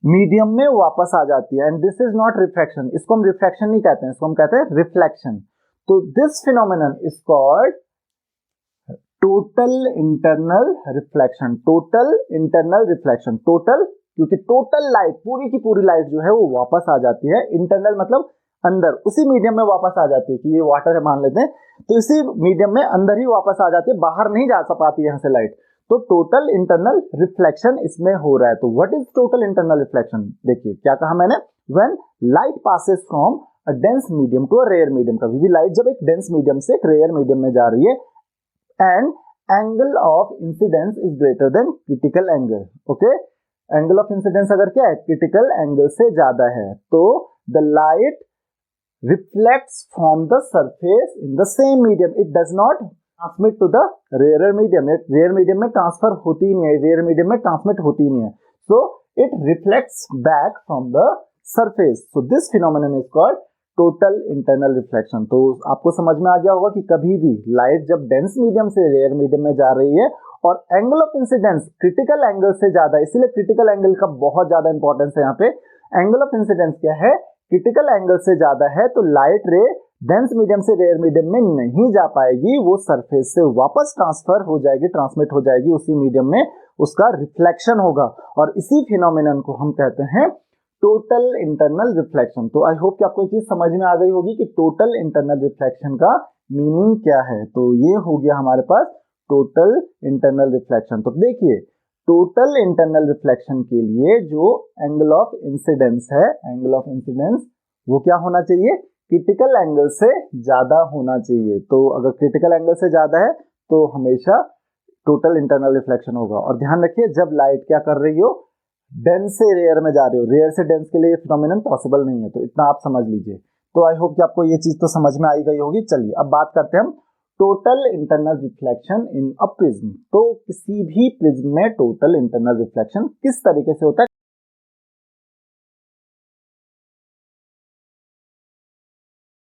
मीडियम में वापस आ जाती है, and this is not refraction. इसको हम रिफ्रैक्शन नहीं कहते हैं, इसको हम कहते हैं रिफ्लेक्शन। तो this phenomenon is called total internal reflection, total internal reflection. Total क्योंकि टोटल लाइट, पूरी की पूरी लाइट जो है वो वापस आ जाती है, इंटरनल मतलब अंदर, उसी मीडियम में वापस आ जाती है, कि ये वाटर है मान लेते हैं, तो इसी मीडियम में अंदर ही वापस आ जाती है, बाहर नहीं जा पाती यहां से लाइट। तो टोटल इंटरनल रिफ्लेक्शन इसमें हो रहा है। तो what is total internal reflection, देखिए क्या कहा मैंने, when light passes from a dense medium to a rare medium. कभी भी लाइट जब एक डेंस मीडियम से एक रेयर मीडियम में जा रही है, and angle of incidence is greater than critical angle. Okay, angle of incidence अगर क्या है, क्रिटिकल एंगल से ज्यादा है, तो the light reflects from the surface in the same medium, it does not transmit to the rarer medium, rare medium में ट्रांसफर होती नहीं है, रेयर मीडियम में ट्रांसमिट होती नहीं है, so it reflects back from the surface, so this phenomenon is called total internal reflection। तो आपको समझ में आ गया होगा कि कभी भी लाइट जब डेंस मीडियम से रेयर मीडियम में जा रही है और angle of incidence critical angle से ज्यादा, इसीलिए क्रिटिकल एंगल का बहुत ज्यादा इंपॉर्टेंस है यहाँ पे। एंगल ऑफ इंसिडेंस क्या है, क्रिटिकल एंगल से ज्यादा है, तो लाइट रे डेंस मीडियम से रेयर मीडियम में नहीं जा पाएगी, वो सरफेस से वापस ट्रांसफर हो जाएगी, ट्रांसमिट हो जाएगी उसी मीडियम में, उसका रिफ्लेक्शन होगा, और इसी फिनोमिनन को हम कहते हैं टोटल इंटरनल रिफ्लेक्शन। तो आई होप कि आपको ये चीज समझ में आ गई होगी कि टोटल इंटरनल रिफ्लेक्शन का मीनिंग क्या है। तो ये हो गया हमारे पास टोटल इंटरनल रिफ्लेक्शन। तो देखिए, टोटल इंटरनल रिफ्लेक्शन के लिए जो एंगल ऑफ इंसिडेंस है, एंगल ऑफ इंसिडेंस वो क्या होना चाहिए, क्रिटिकल एंगल से ज्यादा होना चाहिए। तो अगर क्रिटिकल एंगल से ज्यादा है तो हमेशा टोटल इंटरनल रिफ्लेक्शन होगा। और ध्यान रखिए, जब लाइट क्या कर रही हो, डेंस से रेयर में जा रही हो, रेयर से डेंस के लिए फिनोमिनन पॉसिबल नहीं है, तो इतना आप समझ लीजिए। तो आई होप कि आपको ये चीज तो समझ में आई गई होगी। चलिए अब बात करते हैं हम total internal reflection in a prism. तो किसी भी प्रिज्म में टोटल इंटरनल रिफ्लेक्शन किस तरीके से होता है,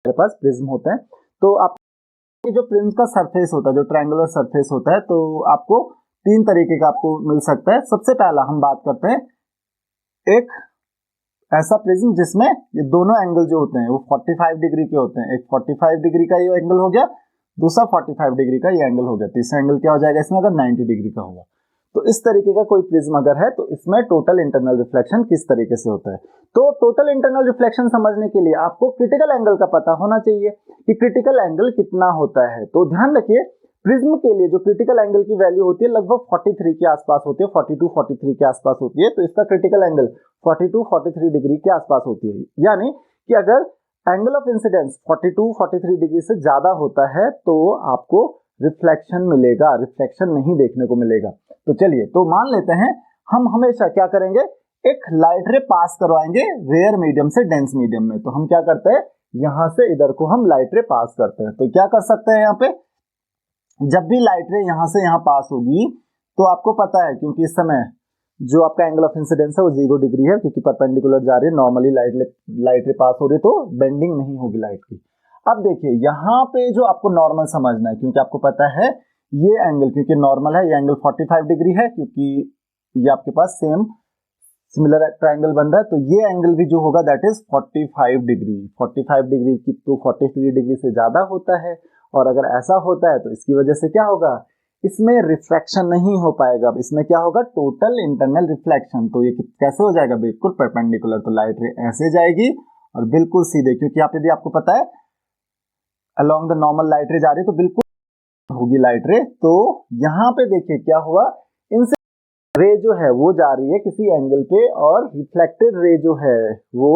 हमारे पास प्रिज्म होते हैं। तो आप जो प्रिज्म का सरफेस होता है, जो ट्रायंगुलर सरफेस होता है, तो आपको तीन तरीके का आपको मिल सकता है। सबसे पहला हम बात करते हैं एक ऐसा प्रिज्म जिसमें ये दोनों एंगल जो होते हैं वो 45 डिग्री के होते हैं। एक 45 डिग्री का ये एंगल हो गया, दूसरा 45 डिग्री का ये एंगल हो गया, तीसरा एंगल क्या हो जाएगा इसमें, अगर 90 डिग्री का होगा। तो इस तरीके का कोई प्रिज्म अगर है तो इसमें टोटल इंटरनल रिफ्लेक्शन किस तरीके से होता है। तो टोटल इंटरनल रिफ्लेक्शन समझने के लिए आपको क्रिटिकल एंगल का पता होना चाहिए कि क्रिटिकल एंगल कितना होता है। तो ध्यान रखिए, प्रिज्म के लिए जो क्रिटिकल एंगल की वैल्यू होती है लगभग 43 के आसपास होती है, 42-43 के आसपास होती है। तो इसका क्रिटिकल एंगल 42-43 डिग्री के आसपास होती है। यानी कि अगर एंगल ऑफ इंसिडेंस 42-43 डिग्री से ज्यादा होता है तो आपको रिफ्लेक्शन मिलेगा, रिफ्लेक्शन नहीं देखने को मिलेगा। तो चलिए, तो मान लेते हैं हम हमेशा क्या करेंगे, एक लाइट रे पास करवाएंगे रेयर मीडियम से डेंस मीडियम में। तो हम क्या करते हैं, यहां से इधर को हम लाइट रे पास करते हैं। तो क्या कर सकते हैं, यहाँ पे जब भी लाइट रे यहां से यहां पास होगी तो आपको पता है, क्योंकि इस समय जो आपका एंगल ऑफ इंसिडेंस है वो 0 डिग्री है, क्योंकि परपेंडिकुलर जा रही है। नॉर्मली लाइट रे पास हो रही है तो बेंडिंग नहीं होगी लाइट की। अब देखिए, यहाँ पे जो आपको नॉर्मल समझना है, क्योंकि आपको पता है ये एंगल, क्योंकि नॉर्मल है, ये एंगल 45 डिग्री है, क्योंकि ये आपके पास सेम सिमिलर ट्रायंगल बन रहा है। तो ये एंगल भी जो होगा दैट इज 45 डिग्री। 45 डिग्री की तो 43 डिग्री से ज्यादा होता है, और अगर ऐसा होता है तो इसकी वजह से क्या होगा, इसमें रिफ्लेक्शन नहीं हो पाएगा। अब इसमें क्या होगा, टोटल इंटरनल रिफ्लेक्शन। तो ये कैसे हो जाएगा, बिल्कुल परपेंडिकुलर। तो लाइट रे ऐसे जाएगी और बिल्कुल सीधे, क्योंकि यहाँ पे भी आपको पता है अलोंग द नॉर्मल लाइट रे जा रही है, तो बिल्कुल होगी लाइट रे। तो यहाँ पे देखिए क्या हुआ, इनसे रे जो है वो जा रही है किसी एंगल पे, और रिफ्लेक्टेड रे जो है वो,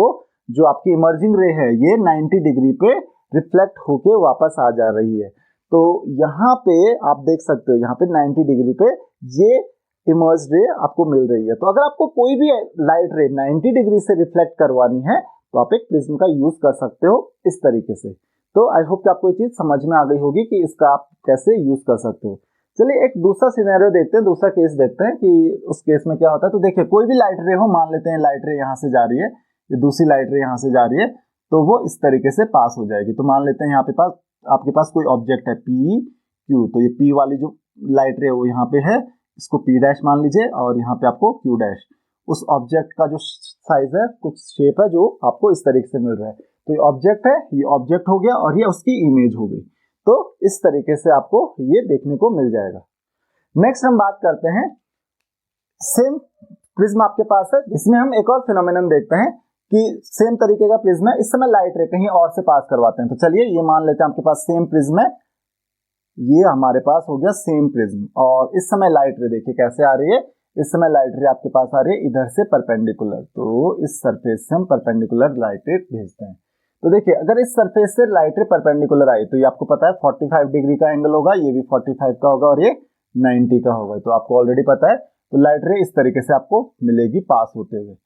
जो आपकी इमर्जिंग रे है, ये 90 डिग्री पे रिफ्लेक्ट होके वापस आ जा रही है। तो यहाँ पे आप देख सकते हो, यहाँ पे 90 डिग्री पे ये इमर्ज रे आपको मिल रही है। तो अगर आपको कोई भी लाइट रे 90 डिग्री से रिफ्लेक्ट करवानी है तो आप एक प्रिज्म का यूज कर सकते हो इस तरीके से। तो आई होप कि आपको ये चीज समझ में आ गई होगी कि इसका आप कैसे यूज कर सकते हो। चलिए एक दूसरा सिनेरियो देखते हैं, दूसरा केस देखते हैं कि उस केस में क्या होता है। तो देखिए, कोई भी लाइट रे हो, मान लेते हैं लाइट रे यहाँ से जा रही है, ये दूसरी लाइट रे यहाँ से जा रही है, तो वो इस तरीके से पास हो जाएगी। तो मान लेते हैं यहाँ पे पास आपके पास कोई ऑब्जेक्ट है पी क्यू, तो ये पी वाली जो लाइट रे वो यहाँ पे है, इसको पी डैश मान लीजिए, और यहाँ पे आपको क्यू डैश। उस ऑब्जेक्ट का जो साइज है, कुछ शेप है जो आपको इस तरीके से मिल रहा है। तो ये ऑब्जेक्ट है, ये ऑब्जेक्ट हो गया, और ये उसकी इमेज हो गई। तो इस तरीके से आपको ये देखने को मिल जाएगा। नेक्स्ट हम बात करते हैं, सेम प्रिज्म आपके पास है, इसमें हम एक और फिनोमेनन देखते हैं कि सेम तरीके का प्रिज्म है, इस समय लाइट रे कहीं और से पास करवाते हैं। तो चलिए ये मान लेते हैं आपके पास सेम प्रिज्म है, ये हमारे पास हो गया सेम प्रिज्म, और इस समय लाइट रे देखिए कैसे आ रही है, इस समय लाइट रे आपके पास आ रही है इधर से परपेंडिकुलर। तो इस सरफेस से हम परपेंडिकुलर लाइट रे भेजते हैं। तो देखिए, अगर इस सरफेस से लाइट रे परपेंडिकुलर आई तो ये आपको पता है 45 डिग्री का एंगल होगा, ये भी 45 का होगा, और ये 90 का होगा। तो आपको ऑलरेडी पता है। तो लाइट रे इस तरीके से आपको मिलेगी पास होते हुए।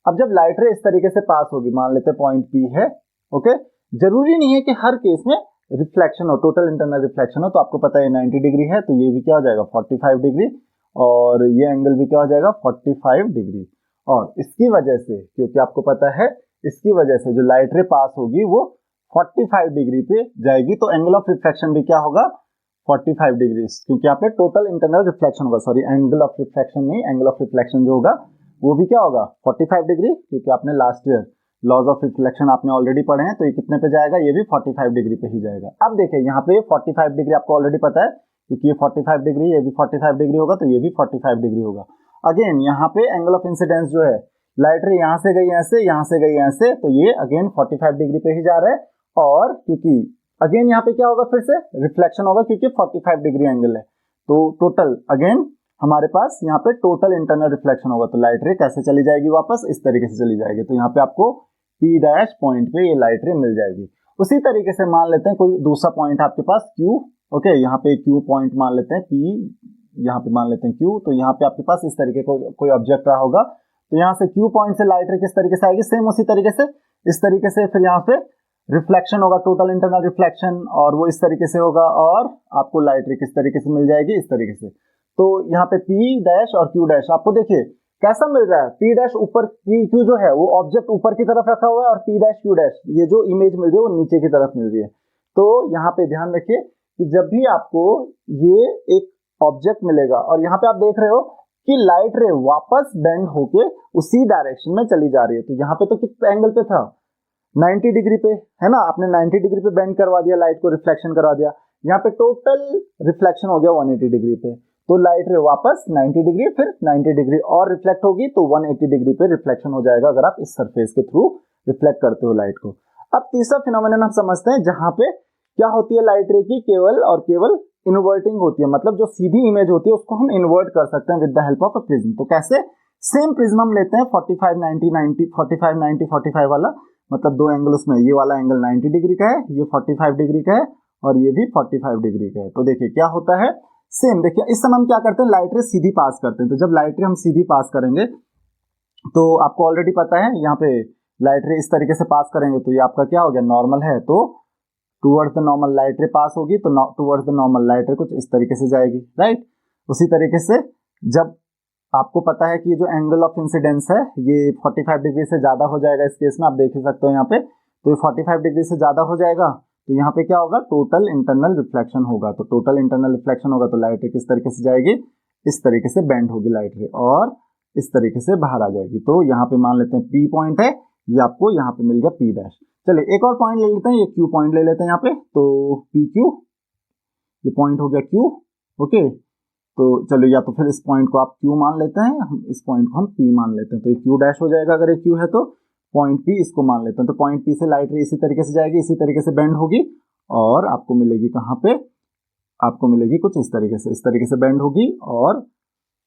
अब जब लाइट रे इस तरीके से पास होगी, मान लेते हैं पॉइंट पी है, ओके, जरूरी नहीं है कि हर केस में रिफ्लेक्शन हो, टोटल इंटरनल रिफ्लेक्शन हो। तो आपको पता है 90 डिग्री है, तो ये भी क्या हो जाएगा 45 डिग्री, और ये एंगल भी क्या हो जाएगा 45 डिग्री। और इसकी वजह से, क्योंकि आपको पता है, इसकी वजह से जो लाइट रे पास होगी वो 45 डिग्री पे जाएगी, तो एंगल ऑफ रिफ्लेक्शन भी क्या होगा 45 डिग्री, क्योंकि यहाँ पे टोटल इंटरनल रिफ्लेक्शन होगा, सॉरी एंगल ऑफ रिफ्लेक्शन नहीं, एंगल ऑफ रिफ्लेक्शन जो होगा वो भी क्या होगा 45 डिग्री, क्योंकि आपने last year laws of reflection आपने ऑलरेडी पढ़े हैं। तो ये कितने पे जाएगा, ये भी 45 डिग्री पे ही जाएगा। अब देखिए यहाँ पे 45 डिग्री आपको ऑलरेडी पता है क्योंकि ये 45 डिग्री, ये भी 45 डिग्री होगा, तो ये भी 45 डिग्री होगा। अगेन यहाँ पे एंगल ऑफ इंसिडेंस जो है, लाइट रे यहाँ से गई ऐसे, यहाँ से गई ऐसे, तो ये अगेन 45 डिग्री पे ही जा रहा है। और क्योंकि अगेन यहाँ पे क्या होगा, फिर से रिफ्लेक्शन होगा क्योंकि 45 डिग्री एंगल है, तो टोटल अगेन हमारे पास यहाँ पे टोटल इंटरनल रिफ्लेक्शन होगा। तो लाइट रे कैसे चली जाएगी वापस, इस तरीके से चली जाएगी। तो यहाँ पे आपको P डैश पॉइंट पे ये लाइट रे मिल जाएगी। उसी तरीके से मान लेते हैं कोई दूसरा पॉइंट आपके पास Q, ओके, यहाँ पे Q पॉइंट मान लेते हैं, P यहाँ पे मान लेते हैं Q। तो यहाँ पे आपके पास इस तरीके को कोई ऑब्जेक्ट रहा होगा, तो यहाँ से Q पॉइंट से लाइट रे किस तरीके से आएगी, सेम उसी तरीके से, इस तरीके से फिर यहाँ पे रिफ्लेक्शन होगा, टोटल इंटरनल रिफ्लेक्शन, और वो इस तरीके से होगा, और आपको लाइट रे किस तरीके से मिल जाएगी, इस तरीके से। तो यहाँ पे P डैश और Q डैश आपको देखिए कैसा मिल रहा है, P डैश ऊपर, Q जो है वो ऑब्जेक्ट ऊपर की तरफ रखा हुआ है, और P डैश Q डैश ये जो इमेज मिल रही है वो नीचे की तरफ मिल रही है। तो यहाँ पे ध्यान रखिए कि जब भी आपको ये एक ऑब्जेक्ट मिलेगा और यहाँ पे आप देख रहे हो कि लाइट रे वापस बेंड होके उसी डायरेक्शन में चली जा रही है, तो यहाँ पे तो किस एंगल पे था, 90 डिग्री पे, है ना, आपने 90 डिग्री पे बेंड करवा दिया, लाइट को रिफ्लेक्शन करवा दिया, यहाँ पे टोटल रिफ्लेक्शन हो गया 180 डिग्री पे। तो लाइट रे वापस 90 डिग्री, फिर 90 डिग्री और रिफ्लेक्ट होगी, तो 180 डिग्री पे रिफ्लेक्शन हो जाएगा अगर आप इस सरफेस के थ्रू रिफ्लेक्ट करते हो लाइट को। अब तीसरा फिनोमेनन हम समझते हैं, जहां पे क्या होती है लाइट रे की, केवल और केवल इन्वर्टिंग होती है, मतलब जो सीधी इमेज होती है उसको हम इन्वर्ट कर सकते हैं with the help of a prism. तो कैसे, सेम प्रिज्म हम लेते हैं 45 90 90 45 90 45 वाला, मतलब दो एंगल उसमें, ये वाला एंगल 90 डिग्री का है, ये 45 डिग्री का है, और ये भी 45 डिग्री का है। तो देखिए क्या होता है, सेम देखिए इस समय हम क्या करते हैं, लाइट रे सीधी पास करते हैं। तो जब लाइट रे हम सीधी पास करेंगे, तो आपको ऑलरेडी पता है यहाँ पे लाइट रे इस तरीके से पास करेंगे, तो ये आपका क्या हो गया, नॉर्मल है, तो टूवर्ड्स द नॉर्मल लाइट रे पास होगी, तो towards the normal light ray कुछ इस तरीके से जाएगी, राइट। उसी तरीके से जब आपको पता है कि ये जो एंगल ऑफ इंसिडेंस है ये 45 डिग्री से ज्यादा हो जाएगा, इस केस में आप देख ही सकते हो यहाँ पे, तो ये 45 डिग्री से ज्यादा हो जाएगा, तो यहाँ पे क्या होगा, टोटल इंटरनल रिफ्लेक्शन होगा। तो टोटल इंटरनल रिफ्लेक्शन होगा तो लाइट रे किस तरीके से जाएगी, इस तरीके से बेंड होगी लाइट रे, और इस तरीके से बाहर आ जाएगी। तो यहाँ पे मान लेते हैं P पॉइंट है, ये आपको यहाँ पे मिल गया P डैश। चलिए एक और पॉइंट ले लेते हैं, ये Q पॉइंट ले लेते हैं यहाँ पे, तो PQ, ये पॉइंट हो गया Q, ओके। तो चलो या तो फिर इस पॉइंट को आप Q मान लेते हैं, हम इस पॉइंट को हम P मान लेते हैं, तो ये Q डैश हो जाएगा अगर ये Q है, तो पॉइंट P इसको मान लेते हैं। तो पॉइंट P से लाइट रे इसी तरीके से जाएगी, इसी तरीके से बेंड होगी, और आपको मिलेगी कहाँ पे, आपको मिलेगी कुछ इस तरीके से बेंड होगी, और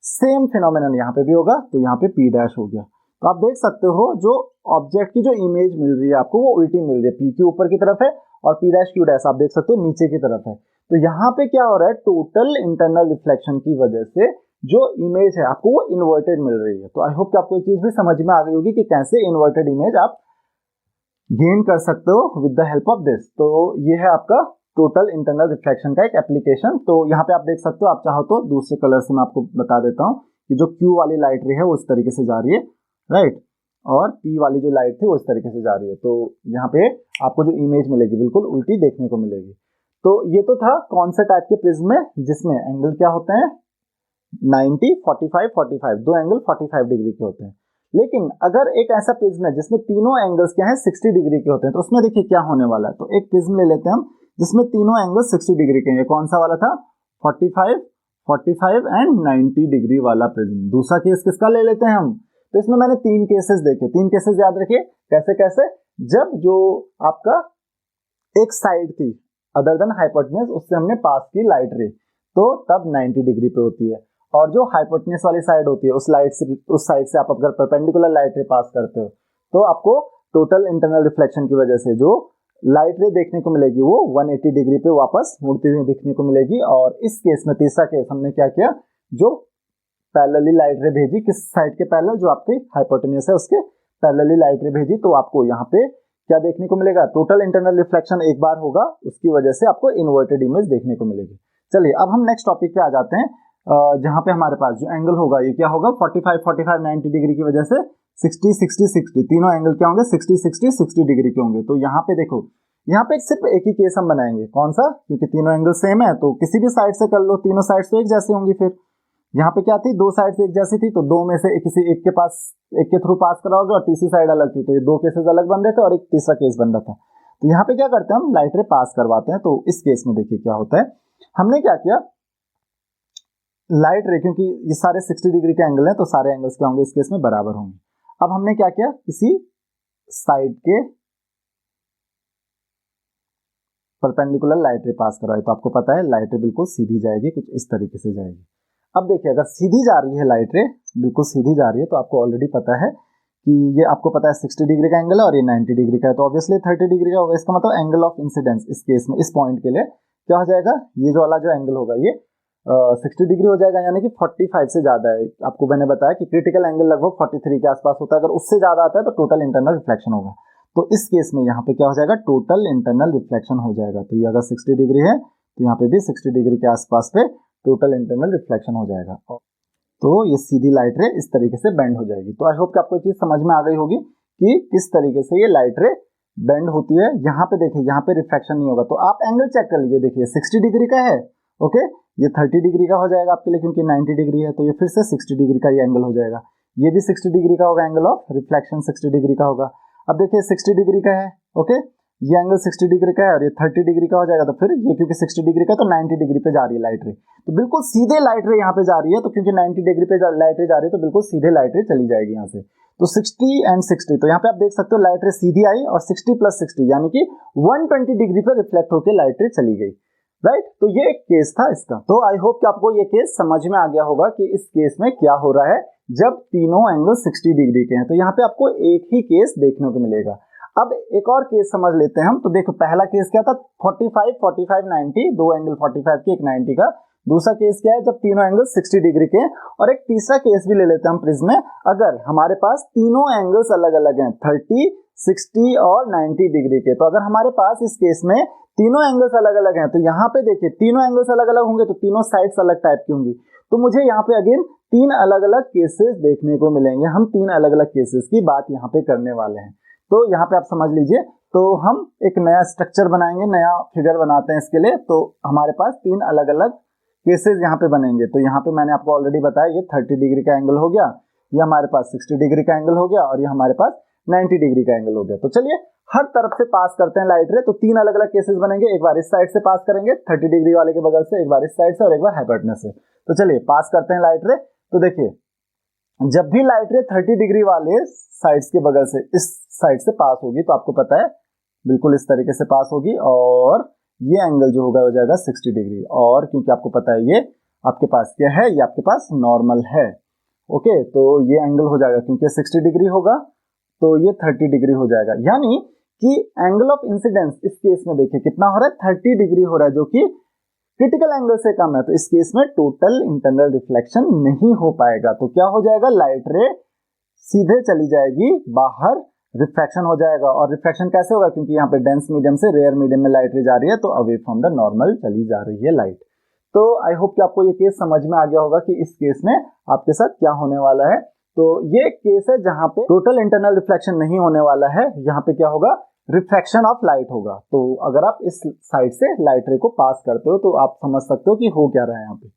सेम फिनोमेनन यहाँ पे भी होगा, तो यहाँ पे P डैश हो गया। तो आप देख सकते हो जो ऑब्जेक्ट की जो इमेज मिल रही है आपको वो उल्टी मिल रही है, PQ ऊपर की तरफ है और P डैश Q डैश आप देख सकते हो नीचे की तरफ है। तो यहाँ पे क्या हो रहा है, टोटल इंटरनल रिफ्लेक्शन की वजह से जो इमेज है आपको वो इन्वर्टेड मिल रही है। तो आई होप कि आपको ये चीज भी समझ में आ गई होगी कि कैसे इन्वर्टेड इमेज आप गेन कर सकते हो with the help of this. तो ये है आपका टोटल इंटरनल रिफ्लेक्शन का एक एप्लीकेशन। तो यहाँ पे आप देख सकते हो, आप चाहो तो दूसरे कलर से मैं आपको बता देता हूँ कि जो Q वाली लाइट रे है वो इस तरीके से जा रही है, राइट, और P वाली जो लाइट थी वो इस तरीके से जा रही है। तो यहाँ पे आपको जो इमेज मिलेगी बिल्कुल उल्टी देखने को मिलेगी। तो ये तो था कौन से टाइप के प्रिज्म में जिसमें एंगल क्या होते हैं, 90 45 45, दो एंगल 45 डिग्री के होते हैं। लेकिन अगर एक ऐसा प्रिज्म है जिसमें तीनों एंगल्स क्या है 60 डिग्री के होते हैं, तो उसमें देखिए क्या होने वाला है। तो एक प्रिज्म ले लेते हैं हम जिसमें तीनों एंगल 60 डिग्री के हैं। कौन सा वाला था, 45 45 एंड 90 डिग्री वाला प्रिज्म। दूसरा केस किसका ले लेते हैं हम, तो इसमें मैंने तीन केसेस देखे, तीन केसेस याद रखिए कैसे कैसे, जब जो आपका एक साइड थी अदर देन हाइपोटेन्यूज उससे हमने पास की लाइट रे, तो तब 90 डिग्री पे होती है, और जो हाइपोटेन्यूज वाली साइड होती है उस साइड से आप अगर परपेंडिकुलर लाइट रे पास करते हो तो आपको टोटल इंटरनल रिफ्लेक्शन की वजह से जो लाइट रे देखने को मिलेगी वो 180 डिग्री पे वापस मुड़ती हुई दिखने को मिलेगी। और इस केस में तीसरा केस हमने क्या किया, जो पैरेलली लाइट रे भेजी, किस साइड के पैरेलल, जो आपकी हाइपोटेन्यूज है उसके पैरेलली लाइट रे भेजी, तो आपको यहाँ पे क्या देखने को मिलेगा, टोटल इंटरनल रिफ्लेक्शन एक बार होगा, उसकी वजह से आपको इन्वर्टेड इमेज देखने को मिलेगी। चलिए अब हम नेक्स्ट टॉपिक पे आ जाते हैं, जहां पे हमारे पास जो एंगल होगा ये क्या होगा, 45 45 90 डिग्री की वजह से 60 60 60, तीनों एंगल क्या होंगे 60 60 60 डिग्री के होंगे। तो यहाँ पे देखो, यहाँ पे सिर्फ एक ही केस हम बनाएंगे, कौन सा, क्योंकि तीनों एंगल सेम है तो किसी भी साइड से कर लो, तीनों साइड तो एक जैसी होंगी। फिर यहाँ पे क्या थी, दो साइड से एक जैसी थी, तो दो में से किसी एक के पास, एक के थ्रू पास कराओगे और तीसरी साइड अलग थी, तो ये दो केसेस अलग बन रहे थे और एक तीसरा केस बन रहा था। तो यहाँ पे क्या करते हैं हम, लाइट रे पास करवाते हैं। तो इस केस में देखिए क्या होता है, हमने क्या किया, लाइट रे, क्योंकि ये सारे 60 डिग्री के एंगल हैं तो सारे एंगल्स क्या होंगे इस केस में बराबर होंगे। अब हमने क्या किया, किसी साइड के परपेंडिकुलर लाइट रे पास करवाई, तो आपको पता है लाइट रे बिल्कुल सीधी जाएगी, कुछ इस तरीके से जाएगी। अब देखिए अगर सीधी जा रही है लाइट रे, बिल्कुल सीधी जा रही है, तो आपको ऑलरेडी पता है कि ये आपको पता है 60 डिग्री का एंगल है और ये 90 डिग्री का है, तो ऑब्वियसली 30 डिग्री का होगा। इसका मतलब एंगल ऑफ इंसिडेंस इस केस में, इस पॉइंट के लिए क्या हो जाएगा, ये जो वाला जो एंगल होगा ये 60 डिग्री हो जाएगा, यानी कि 45 से ज्यादा है। आपको मैंने बताया कि क्रिटिकल एंगल लगभग 43 के आसपास होता है, अगर उससे ज्यादा आता है तो टोटल इंटरनल रिफ्लेक्शन होगा। तो इस केस में यहाँ पे क्या हो जाएगा, टोटल इंटरनल रिफ्लेक्शन हो जाएगा। तो ये अगर 60 डिग्री है तो यहाँ पे भी 60 डिग्री के आसपास पे टोटल इंटरनल रिफ्लेक्शन हो जाएगा। तो ये सीधी लाइट रे इस तरीके से बेंड हो जाएगी। तो आई होप कि आपको ये चीज समझ में आ गई होगी कि किस तरीके से ये लाइट रे बेंड होती है। यहाँ पे देखिए, यहाँ पे रिफ्लेक्शन नहीं होगा, तो आप एंगल चेक कर लीजिए। देखिए 60 डिग्री का है, ओके, ये 30 डिग्री का हो जाएगा आपके लिए, क्योंकि 90 डिग्री है, तो ये फिर से 60 डिग्री का ये एंगल हो जाएगा। ये भी 60 डिग्री का होगा, एंगल ऑफ रिफ्लेक्शन 60 डिग्री का होगा। अब देखिए 60 डिग्री का है, ओके, ये एंगल 60 डिग्री का है और ये 30 डिग्री का हो जाएगा। तो फिर ये क्योंकि 60 डिग्री का, तो 90 डिग्री पे जा रही है लाइट रे, तो बिल्कुल सीधे लाइट रे यहाँ पे जा रही है। तो क्योंकि 90 डिग्री पे लाइट रे जा रही है, तो बिल्कुल सीधे लाइट रे चली जाएगी यहाँ से। तो 60 एंड 60, तो यहाँ पे आप देख सकते हो लाइट रे सीधी आई और 60 प्लस 60 यानी कि 120 डिग्री पे रिफ्लेक्ट होकर लाइट रे चली गई, राइट। तो ये एक केस था इसका। तो आई होप कि आपको ये केस समझ में आ गया होगा कि इस केस में क्या हो रहा है जब तीनों एंगल 60 डिग्री के हैं। तो यहाँ पे आपको एक ही केस देखने को मिलेगा। अब एक और केस समझ लेते हैं हम। तो देखो पहला केस क्या था, 45 45 90, दो एंगल 45 के एक 90 का। दूसरा केस क्या है, जब तीनों एंगल 60 डिग्री के। और एक तीसरा केस भी ले लेते हैं हम प्रिज्म में, अगर हमारे पास तीनों एंगल्स अलग अलग हैं, 30 60 और 90 डिग्री के। तो अगर हमारे पास इस केस में तीनों एंगल्स अलग अलग हैं, तो यहाँ पे देखिए तीनों एंगल्स अलग अलग होंगे, तो तीनों साइड्स अलग टाइप की होंगी। तो मुझे यहाँ पे अगेन तीन अलग अलग केसेस देखने को मिलेंगे। हम तीन अलग अलग केसेस की बात यहाँ पे करने वाले हैं। तो यहाँ पे आप समझ लीजिए, तो हम एक नया स्ट्रक्चर बनाएंगे, नया फिगर बनाते हैं इसके लिए। तो हमारे पास तीन अलग अलग केसेस यहाँ पे बनेंगे। तो यहाँ पे मैंने आपको ऑलरेडी बताया, ये 30 डिग्री का एंगल हो गया, ये हमारे पास 60 डिग्री का एंगल हो गया और ये हमारे पास 90 डिग्री का एंगल हो गया। तो चलिए हर तरफ से पास करते हैं लाइट रे। तो तीन अलग अलग केसेस बनेंगे, एक बार इस साइड से पास करेंगे 30 डिग्री वाले के बगल से, एक बार इस साइड से और एक बार हाइपोटेनस से। तो चलिए पास करते हैं लाइट रे। तो देखिए जब भी लाइट रे 30 डिग्री वाले साइड्स के बगल से इस साइड से पास होगी, तो आपको पता है बिल्कुल इस तरीके से पास होगी और ये एंगल जो होगा हो जाएगा 60 डिग्री। और क्योंकि आपको पता है ये आपके पास क्या है, ये आपके पास नॉर्मल है, ओके, तो ये एंगल हो जाएगा, क्योंकि 60 डिग्री होगा तो ये 30 डिग्री हो जाएगा। यानी कि एंगल ऑफ इंसिडेंस इस केस में देखिए कितना हो रहा है, 30 डिग्री हो रहा है, जो कि क्रिटिकल एंगल से कम है। तो इस केस में टोटल इंटरनल रिफ्लेक्शन नहीं हो पाएगा। तो क्या हो जाएगा, लाइट रे सीधे चली जाएगी बाहर, रिफ्लेक्शन हो जाएगा। और रिफ्लेक्शन कैसे होगा, क्योंकि यहाँ पे डेंस मीडियम से रेयर मीडियम में लाइट रे जा रही है, तो अवे फ्रॉम द नॉर्मल चली जा रही है लाइट। तो आई होप कि आपको ये केस समझ में आ गया होगा कि इस केस में आपके साथ क्या होने वाला है। तो ये एक केस है जहां पे टोटल इंटरनल रिफ्लेक्शन नहीं होने वाला है, यहाँ पे क्या होगा, रिफ्लेक्शन ऑफ लाइट होगा। तो अगर आप इस साइड से लाइट रे को पास करते हो तो आप समझ सकते हो कि हो क्या रहा है यहाँ पे।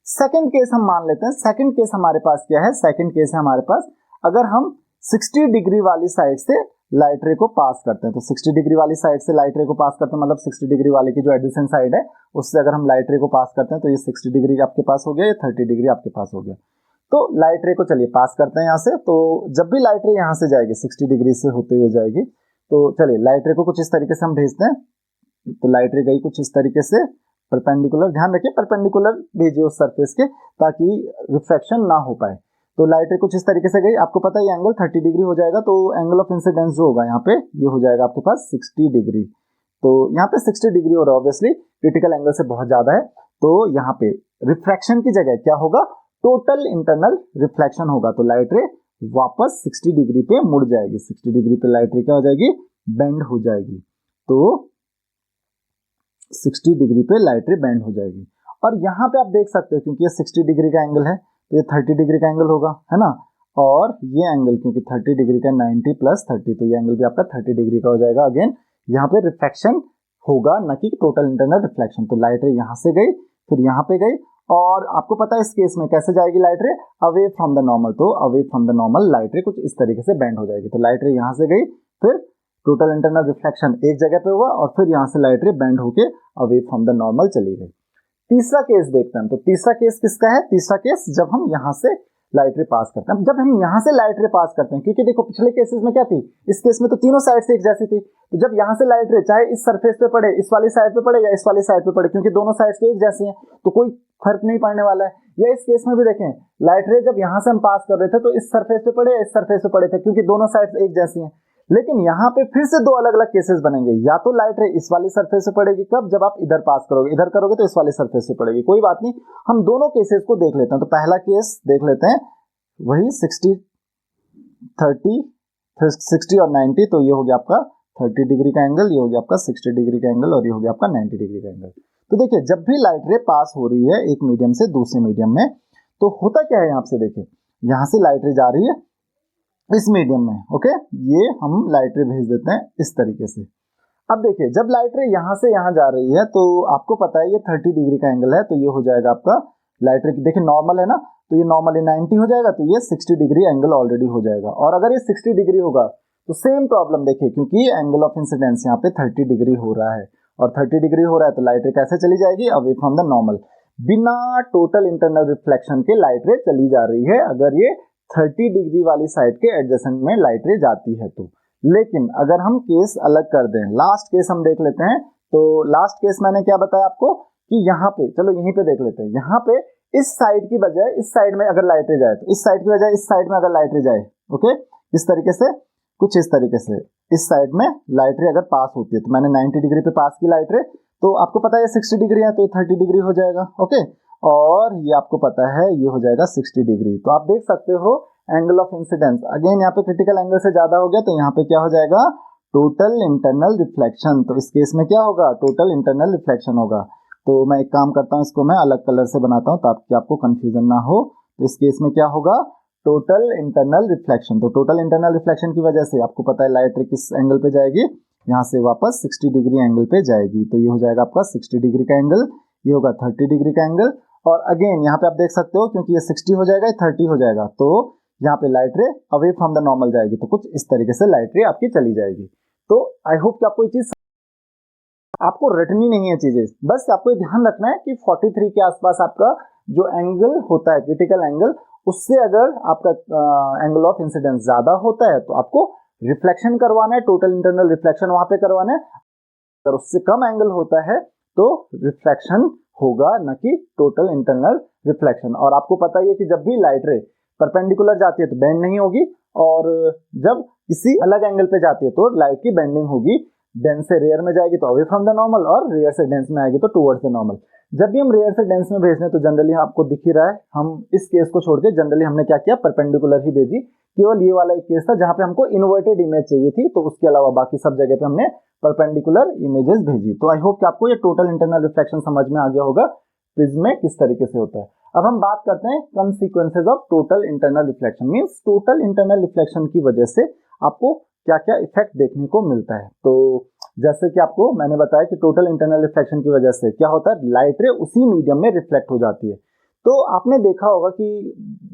सेकंड केस हम मान लेते हैं। सेकंड केस हमारे पास क्या है, सेकंड केस है हमारे पास, अगर हम 60 डिग्री वाली साइड से लाइट रे को पास करते हैं। तो 60 डिग्री वाली साइड से लाइट रे को पास करते हैं, मतलब 60 डिग्री वाले की जो एडजेसेंट साइड है उससे अगर हम लाइट रे को पास करते हैं, तो ये 60 डिग्री आपके पास हो गया, ये 30 डिग्री आपके पास हो गया। तो लाइट रे को चलिए पास करते हैं यहाँ से। तो जब भी लाइट रे यहाँ से जाएगी 60 डिग्री से होते हुए जाएगी, तो चलिए लाइट रे को कुछ इस तरीके से हम भेजते हैं। तो लाइट रे गई कुछ इस तरीके से परपेंडिकुलर, ध्यान रखिए परपेंडिकुलर भेजिए उस सरफेस के, ताकि रिफ्लेक्शन ना हो पाए। तो लाइट रे कुछ इस तरीके से गई, आपको पता है ये एंगल 30 डिग्री हो जाएगा। तो एंगल ऑफ इंसिडेंस जो होगा यहाँ पे ये हो जाएगा आपके पास 60 डिग्री। तो यहाँ पे 60 डिग्री हो रहा है, ऑब्वियसली क्रिटिकल एंगल से बहुत ज्यादा है। तो यहाँ पे रिफ्रैक्शन की जगह क्या होगा, टोटल इंटरनल रिफ्लेक्शन होगा। तो लाइट रे वापस 60 डिग्री पे मुड़ जाएगी, 60 डिग्री पे लाइट रे क्या हो जाएगी, बेंड हो जाएगी। तो 60 डिग्री पे लाइट रे बेंड हो जाएगी। और यहाँ पे आप देख सकते हो क्योंकि ये 60 डिग्री का एंगल है, तो ये 30 डिग्री का एंगल होगा, है ना। और ये एंगल क्योंकि 30 डिग्री का 90 प्लस 30, तो ये एंगल भी आपका 30 डिग्री का हो जाएगा। अगेन यहाँ पे रिफ्लेक्शन होगा, न कि टोटल इंटरनल रिफ्लेक्शन। तो लाइट रे यहाँ से गई, फिर यहाँ पे गई, और आपको पता है इस केस में कैसे जाएगी light ray, away from the normal. तो away from the normal light ray कुछ इस तरीके से बेंड हो जाएगी। तो लाइट रे यहाँ से गई, फिर टोटल इंटरनल रिफ्लेक्शन एक जगह पे हुआ, और फिर यहाँ से लाइट रे बेंड होके अवे फ्रॉम द नॉर्मल चली गई। तीसरा केस देखते हैं। तो तीसरा केस किसका है? तीसरा केस जब हम यहाँ से लाइट रे पास करते हैं। जब हम यहाँ से लाइट रे पास करते हैं, क्योंकि देखो पिछले केसेस में क्या थी, इस केस में तो तीनों साइड से एक जैसी थी, तो जब यहाँ से लाइट रे चाहे इस सरफेस पे पड़े, इस वाली साइड पे पड़े या इस वाली साइड पे पड़े, क्योंकि दोनों साइड से एक जैसी हैं तो कोई फर्क नहीं पड़ने वाला है। या इस केस में भी देखें, लाइट रे जब यहाँ से हम पास कर रहे थे तो इस सरफेस पे पड़े या इस सरफेस पे पड़े थे, क्योंकि दोनों साइड एक जैसी हैं। लेकिन यहाँ पे फिर से दो अलग अलग केसेस बनेंगे, या तो लाइट रे इस वाली सरफेस से पड़ेगी कब, जब आप इधर पास करोगे, इधर करोगे तो इस वाली सरफेस से पड़ेगी। कोई बात नहीं, हम दोनों केसेस को देख लेते हैं। तो पहला केस देख लेते हैं, वही 60 30 फिर 60 और 90, तो ये हो गया आपका 30 डिग्री का एंगल, ये हो गया आपका 60 डिग्री का एंगल, और ये हो गया आपका 90 डिग्री का एंगल। तो देखिए जब भी लाइट रे पास हो रही है एक मीडियम से दूसरे मीडियम में, तो होता क्या है, यहाँ से देखिए, यहाँ से लाइट रे जा रही है इस मीडियम में, ओके, ये हम लाइट रे भेज देते हैं इस तरीके से। अब देखिए जब लाइट रे यहाँ से यहाँ जा रही है तो आपको पता है ये 30 डिग्री का एंगल है, तो ये हो जाएगा आपका लाइट रे, देखिए नॉर्मल है ना, तो ये नॉर्मली 90 हो जाएगा, तो ये 60 डिग्री एंगल ऑलरेडी हो जाएगा। और अगर ये 60 डिग्री होगा तो सेम प्रॉब्लम देखिए, क्योंकि एंगल ऑफ इंसिडेंस यहाँ पे 30 डिग्री हो रहा है, और 30 डिग्री हो रहा है तो लाइट रे कैसे चली जाएगी, अवे फ्रॉम द नॉर्मल, बिना टोटल इंटरनल रिफ्लेक्शन के लाइट रे चली जा रही है, अगर ये 30 डिग्री वाली साइड के एडजेसेंट में लाइट रे जाती है तो। लेकिन अगर हम केस अलग कर दें, लास्ट केस हम देख लेते हैं। तो लास्ट केस मैंने क्या बताया आपको कि यहाँ पे, चलो यहीं पे देख लेते हैं, यहाँ पे इस साइड की बजाय इस साइड में अगर लाइट रे जाए, तो इस साइड की बजाय इस साइड में अगर लाइट रे जाए, ओके, इस तरीके से, कुछ इस तरीके से इस साइड में लाइट रे अगर पास होती है, तो मैंने 90 डिग्री पे पास की लाइट रे, तो आपको पता है 60 डिग्री है तो ये 30 डिग्री हो जाएगा, ओके, और ये आपको पता है ये हो जाएगा 60 डिग्री। तो आप देख सकते हो एंगल ऑफ इंसिडेंस, अगेन यहाँ पे क्रिटिकल एंगल से ज्यादा हो गया, तो यहाँ पे क्या हो जाएगा, टोटल इंटरनल रिफ्लेक्शन। तो इस केस में क्या होगा, टोटल इंटरनल रिफ्लेक्शन होगा। तो मैं एक काम करता हूँ, इसको मैं अलग कलर से बनाता हूँ ताकि आपको कंफ्यूजन ना हो। तो इस केस में क्या होगा, टोटल इंटरनल रिफ्लेक्शन। तो टोटल इंटरनल रिफ्लेक्शन की वजह से आपको पता है लाइट रे किस एंगल पे जाएगी, यहाँ से वापस 60 डिग्री एंगल पे जाएगी, तो ये हो जाएगा आपका 60 डिग्री का एंगल, ये होगा 30 डिग्री का एंगल, और अगेन यहाँ पे आप देख सकते हो क्योंकि ये 60 हो जाएगा, 30 हो जाएगा, तो यहाँ पे light ray away from the normal जाएगी, तो कुछ इस तरीके से लाइट रे आपकी चली जाएगी। तो आई होप कि आपको ये चीज, आपको रटनी नहीं है चीजें, बस आपको ये ध्यान रखना है कि 43 के आसपास आपका जो एंगल होता है क्रिटिकल एंगल, उससे अगर आपका एंगल ऑफ इंसिडेंस ज्यादा होता है तो आपको रिफ्लेक्शन करवाना है, टोटल इंटरनल रिफ्लेक्शन वहां पे करवाना है। अगर उससे कम एंगल होता है तो रिफ्लेक्शन होगा, न कि टोटल इंटरनल रिफ्लेक्शन। और आपको पता ही है कि जब भी लाइट रे परपेंडिकुलर जाती है तो बेंड नहीं होगी, और जब किसी अलग एंगल पे जाती है तो लाइट की बेंडिंग होगी। डेंस से रेयर में जाएगी तो अवे फ्रॉम द नॉर्मल, और रेयर से डेंस में आएगी तो टुवर्ड्स द नॉर्मल। जब भी हम रेयर से डेंस में भेज रहे हैं तो जनरली आपको दिख ही रहा है, हम इस केस को छोड़ के जनरली हमने क्या किया, परपेंडिकुलर ही भेजी। केवल ये वाला एक केस था जहां पे हमको इन्वर्टेड इमेज चाहिए थी, तो उसके अलावा बाकी सब जगह पे हमने परपेंडिकुलर इमेजेस भेजी। तो आई होप कि आपको ये टोटल इंटरनल रिफ्लेक्शन समझ में आ गया होगा, प्रिज्म में किस तरीके से होता है। अब हम बात करते हैं consequences of total internal reflection. Means total internal reflection की वजह से आपको क्या क्या इफेक्ट देखने को मिलता है। तो जैसे कि आपको मैंने बताया कि टोटल इंटरनल रिफ्लेक्शन की वजह से क्या होता है, लाइट रे उसी मीडियम में रिफ्लेक्ट हो जाती है। तो आपने देखा होगा कि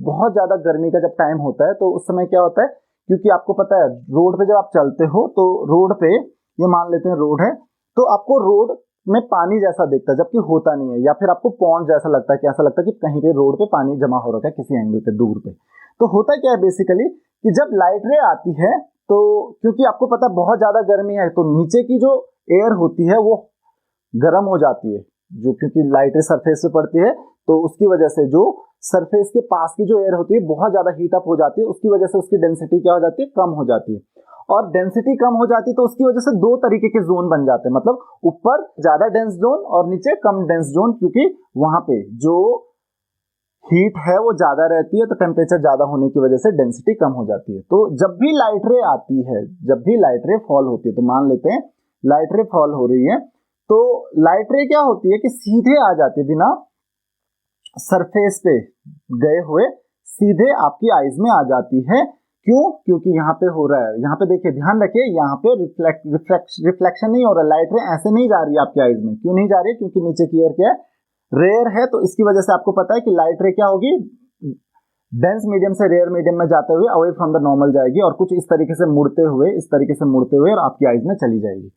बहुत ज्यादा गर्मी का जब टाइम होता है तो उस समय क्या होता है, क्योंकि आपको पता है रोड पे जब आप चलते हो तो रोड पे, ये मान लेते हैं रोड है, तो आपको रोड में पानी जैसा दिखता है जबकि होता नहीं है, या फिर आपको पॉन्ड जैसा लगता है कि ऐसा लगता है कि कहीं पे रोड पे पानी जमा हो रखा है किसी एंगल पे दूर पे। तो होता क्या है बेसिकली कि जब लाइट रे आती है तो क्योंकि आपको पता है बहुत ज्यादा गर्मी है तो नीचे की जो एयर होती है वो गर्म हो जाती है, जो क्योंकि लाइट रे सरफेस पे पड़ती है तो उसकी वजह से जो सरफेस के पास की जो एयर होती है बहुत ज्यादा हीट अप हो जाती है, उसकी वजह से उसकी डेंसिटी क्या हो जाती है, कम हो जाती है। और डेंसिटी कम हो जाती है तो उसकी वजह से दो तरीके के जोन बन जाते हैं, मतलब ऊपर ज्यादा डेंस जोन और नीचे कम डेंस जोन, क्योंकि वहां पे जो हीट है वो ज्यादा रहती है तो टेम्परेचर ज्यादा होने की वजह से डेंसिटी कम हो जाती है। तो जब भी लाइट रे आती है, जब भी लाइट रे फॉल होती है, तो मान लेते हैं लाइट रे फॉल हो रही है, तो लाइट रे क्या होती है कि सीधे आ जाती है, बिना सरफेस पे गए हुए सीधे आपकी आईज में आ जाती है। क्यों? क्योंकि यहाँ पे हो रहा है, यहाँ पे देखिए ध्यान रखिए, यहाँ पे रिफ्लेक्शन नहीं हो रहा है, लाइट रे ऐसे नहीं जा रही है आपकी आईज में। क्यों नहीं जा रही है? क्योंकि नीचे की एयर क्या है, रेयर है, तो इसकी वजह से आपको पता है कि लाइट रे क्या होगी, डेंस मीडियम से रेयर मीडियम में जाते हुए अवे फ्रॉम द नॉर्मल जाएगी और कुछ इस तरीके से मुड़ते हुए, इस तरीके से मुड़ते हुए और आपकी आईज में चली जाएगी।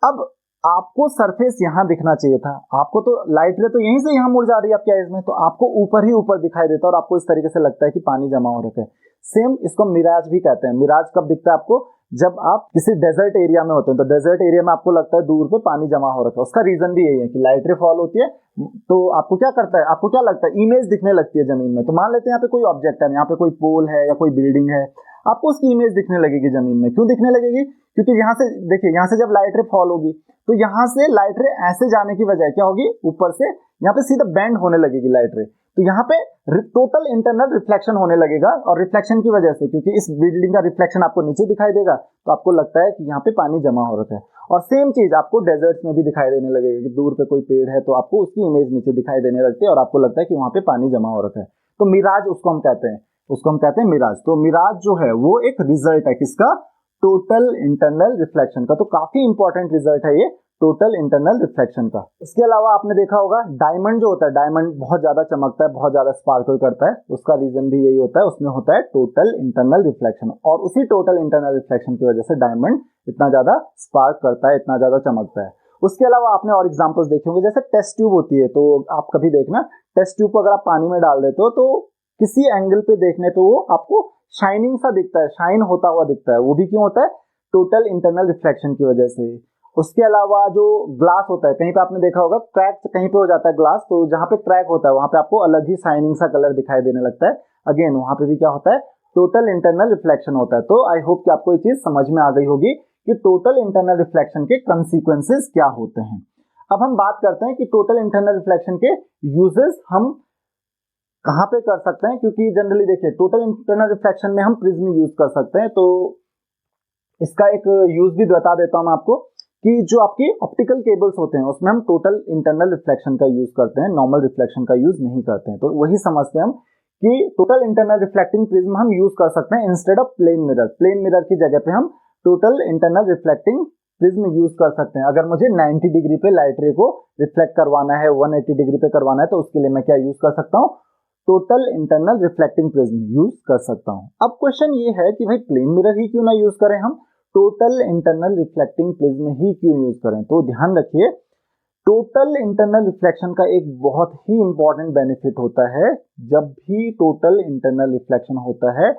अब आपको सरफेस यहाँ दिखना चाहिए था, आपको तो लाइट रे तो यहीं से यहाँ मुड़ जा रही है आपके आईज में, तो आपको ऊपर ही ऊपर दिखाई देता है और आपको इस तरीके से लगता है कि पानी जमा हो रखा है। सेम इसको मिराज भी कहते हैं। मिराज कब दिखता है आपको? जब आप किसी डेजर्ट एरिया में होते हैं, तो डेजर्ट एरिया में आपको लगता है दूर पे पानी जमा हो रखा है। उसका रीजन भी यही है कि लाइट रे फॉल होती है, तो आपको क्या करता है, आपको क्या लगता है, इमेज दिखने लगती है जमीन में। तो मान लेते हैं यहाँ पे कोई ऑब्जेक्ट है, यहाँ पे कोई पोल है या कोई बिल्डिंग है, आपको उसकी इमेज दिखने लगेगी जमीन में। क्यों दिखने लगेगी? क्योंकि यहाँ से देखिए, यहाँ से जब लाइट रे फॉल होगी तो यहाँ से लाइट रे ऐसे जाने की बजाय क्या होगी, ऊपर से यहाँ पे सीधा बेंड होने लगेगी लाइट रे। तो यहाँ पे टोटल इंटरनल रिफ्लेक्शन होने लगेगा, और रिफ्लेक्शन की वजह से, क्योंकि इस बिल्डिंग का रिफ्लेक्शन आपको नीचे दिखाई देगा, तो आपको लगता है कि यहाँ पे पानी जमा हो रखा है। और सेम चीज आपको डेजर्ट में भी दिखाई देने लगेगा कि दूर पे कोई पेड़ है तो आपको उसकी इमेज नीचे दिखाई देने लगती है और आपको लगता है कि वहां पे पानी जमा हो रखा है। तो मिराज उसको हम कहते हैं, उसको हम कहते हैं मिराज। तो मिराज जो है वो एक रिजल्ट है किसका? टोटल इंटरनल रिफ्लेक्शन का। तो काफी इंपॉर्टेंट रिजल्ट है ये टोटल इंटरनल रिफ्लेक्शन का। इसके अलावा आपने देखा होगा डायमंड जो होता है, डायमंड बहुत ज्यादा चमकता है, बहुत ज्यादा स्पार्कल करता है, उसका रीजन भी यही होता है, उसमें होता है टोटल इंटरनल रिफ्लेक्शन। और उसी टोटल इंटरनल रिफ्लेक्शन की वजह से डायमंड इतना ज्यादा स्पार्क करता है, इतना ज्यादा चमकता है। उसके अलावा आपने और एग्जांपल्स देखे होंगे, जैसे टेस्ट ट्यूब होती है, तो आप कभी देखना टेस्ट ट्यूब को अगर आप पानी में डाल देते हो तो किसी एंगल पे देखने पे वो आपको शाइनिंग सा दिखता है, शाइन होता हुआ दिखता है। वो भी क्यों होता है? टोटल इंटरनल रिफ्लेक्शन की वजह से। उसके अलावा जो ग्लास होता है, कहीं पे आपने देखा होगा क्रैक कहीं पे हो जाता है ग्लास, तो जहां पे क्रैक होता है वहां पे आपको अलग ही शाइनिंग सा कलर दिखाई देने लगता है। अगेन वहां पे भी क्या होता है? टोटल इंटरनल रिफ्लेक्शन होता है। तो आई होप कि आपको ये चीज समझ में आ गई होगी कि टोटल इंटरनल रिफ्लेक्शन के कंसिक्वेंसेस क्या होते हैं। अब हम बात करते हैं कि टोटल इंटरनल रिफ्लेक्शन के यूजेस हम कहां पे कर सकते हैं, क्योंकि जनरली देखिए टोटल इंटरनल रिफ्लेक्शन में हम प्रिज्म यूज कर सकते हैं। तो इसका एक यूज भी बता देता हूं मैं आपको कि जो आपकी ऑप्टिकल केबल्स होते हैं उसमें हम टोटल इंटरनल रिफ्लेक्शन का यूज करते हैं, नॉर्मल रिफ्लेक्शन का यूज नहीं करते हैं। तो वही समझते हैं हम कि टोटल इंटरनल रिफ्लेक्टिंग प्रिज्म हम यूज कर सकते हैं instead of plane mirror. Plane mirror की जगह पे हम total internal reflecting prism use कर सकते हैं। अगर मुझे 90 डिग्री पे लाइट रे को रिफ्लेक्ट करवाना है, 180 डिग्री पे करवाना है, तो उसके लिए मैं क्या यूज कर सकता हूँ? Total internal reflecting prism use कर सकता हूँ। अब क्वेश्चन ये है कि भाई प्लेन मिरर ही क्यों ना यूज करें, हम टोटल इंटरनल रिफ्लेक्टिंग प्रिज्म ही क्यों यूज करें? तो ध्यान रखिए, टोटल इंटरनल रिफ्लेक्शन का एक बहुत ही इंपॉर्टेंट बेनिफिट होता है। जब भी टोटल इंटरनल रिफ्लेक्शन होता है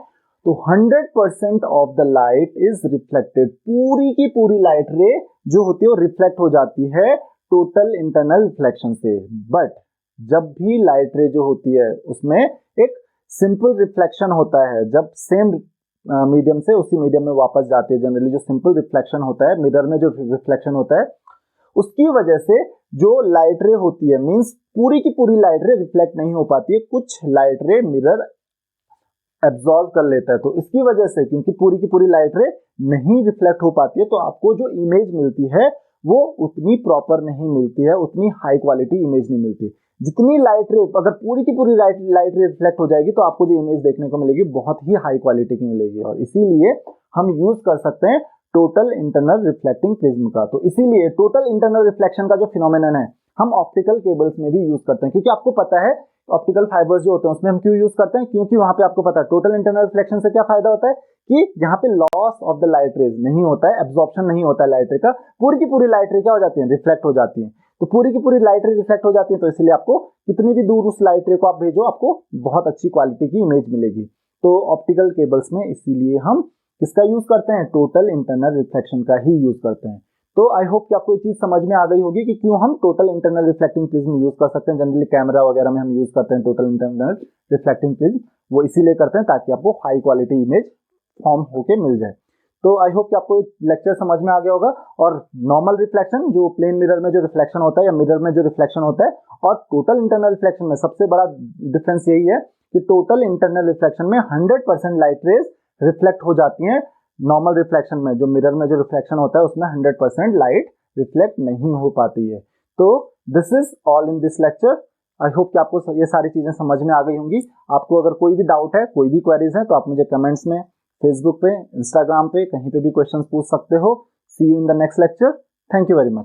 तो 100% of the light is reflected. पूरी की पूरी लाइट रे जो होती है वो रिफ्लेक्ट हो जाती है टोटल इंटरनल रिफ्लेक्शन से। बट जब भी लाइट रे जो होती है उसमें एक सिंपल रिफ्लेक्शन होता है, जब सेम मीडियम से उसी मीडियम में वापस जाती है। जनरली जो सिंपल रिफ्लेक्शन होता है, मिरर में जो रिफ्लेक्शन होता है, उसकी वजह से जो लाइट रे होती है, मींस पूरी की पूरी लाइट रे रिफ्लेक्ट नहीं हो पाती है, कुछ लाइट रे मिरर एब्जॉर्ब कर लेता है। तो इसकी वजह से, क्योंकि पूरी की पूरी लाइट रे नहीं रिफ्लेक्ट हो पाती है, तो आपको जो इमेज मिलती है वो उतनी प्रॉपर नहीं मिलती है, उतनी हाई क्वालिटी इमेज नहीं मिलती। जितनी लाइट रे, अगर पूरी की पूरी लाइट रे रिफ्लेक्ट हो जाएगी तो आपको जो इमेज देखने को मिलेगी बहुत ही हाई क्वालिटी की मिलेगी। और इसीलिए हम यूज कर सकते हैं टोटल इंटरनल रिफ्लेक्टिंग प्रिज्म का। तो इसीलिए टोटल इंटरनल रिफ्लेक्शन का जो फिनोमेनन है हम ऑप्टिकल केबल्स में भी यूज करते हैं, क्योंकि आपको पता है ऑप्टिकल फाइबर्स जो होते हैं उसमें हम क्यों यूज करते हैं? क्योंकि वहां पे आपको पता है टोटल इंटरनल रिफ्लेक्शन से क्या फायदा होता है कि यहाँ पे loss of the light rays नहीं होता है, एब्जॉर्प्शन नहीं होता है लाइट रे का। पूरी की पूरी लाइट रे क्या हो जाती है? रिफ्लेक्ट हो जाती है। तो पूरी की पूरी लाइट रे रिफ्लेक्ट हो जाती है, तो इसलिए आपको कितनी भी दूर उस लाइट रे को आप भेजो, आपको बहुत अच्छी क्वालिटी की इमेज मिलेगी। तो ऑप्टिकल केबल्स में इसीलिए हम किसका यूज करते हैं? टोटल इंटरनल रिफ्लेक्शन का ही यूज करते हैं। तो आई होप कि आपको ये चीज समझ में आ गई होगी कि क्यों हम total internal reflecting prism use कर सकते हैं। जनरली कैमरा वगैरह में हम यूज करते हैं टोटल इंटरनल रिफ्लेक्टिंग प्रिज्म, वो इसीलिए करते हैं ताकि आपको हाई क्वालिटी इमेज फॉर्म होके मिल जाए। तो आई होप कि आपको लेक्चर समझ में आ गया होगा। और नॉर्मल रिफ्लेक्शन, जो प्लेन मिरर में जो रिफ्लेक्शन होता है या मिरर में जो रिफ्लेक्शन होता है, और टोटल इंटरनल रिफ्लेक्शन में सबसे बड़ा डिफरेंस यही है कि टोटल इंटरनल रिफ्लेक्शन में 100% लाइट रेज रिफ्लेक्ट हो जाती हैं। नॉर्मल रिफ्लेक्शन में, जो मिरर में जो रिफ्लेक्शन होता है, उसमें 100% लाइट रिफ्लेक्ट नहीं हो पाती है। तो this is all in this lecture. I hope कि आपको ये सारी चीजें समझ में आ गई होंगी। आपको अगर कोई भी डाउट है, कोई भी क्वेरीज है, तो आप मुझे कमेंट्स में, फेसबुक पे, इंस्टाग्राम पे, कहीं पे भी क्वेश्चंस पूछ सकते हो। See you in the next lecture. Thank you very much.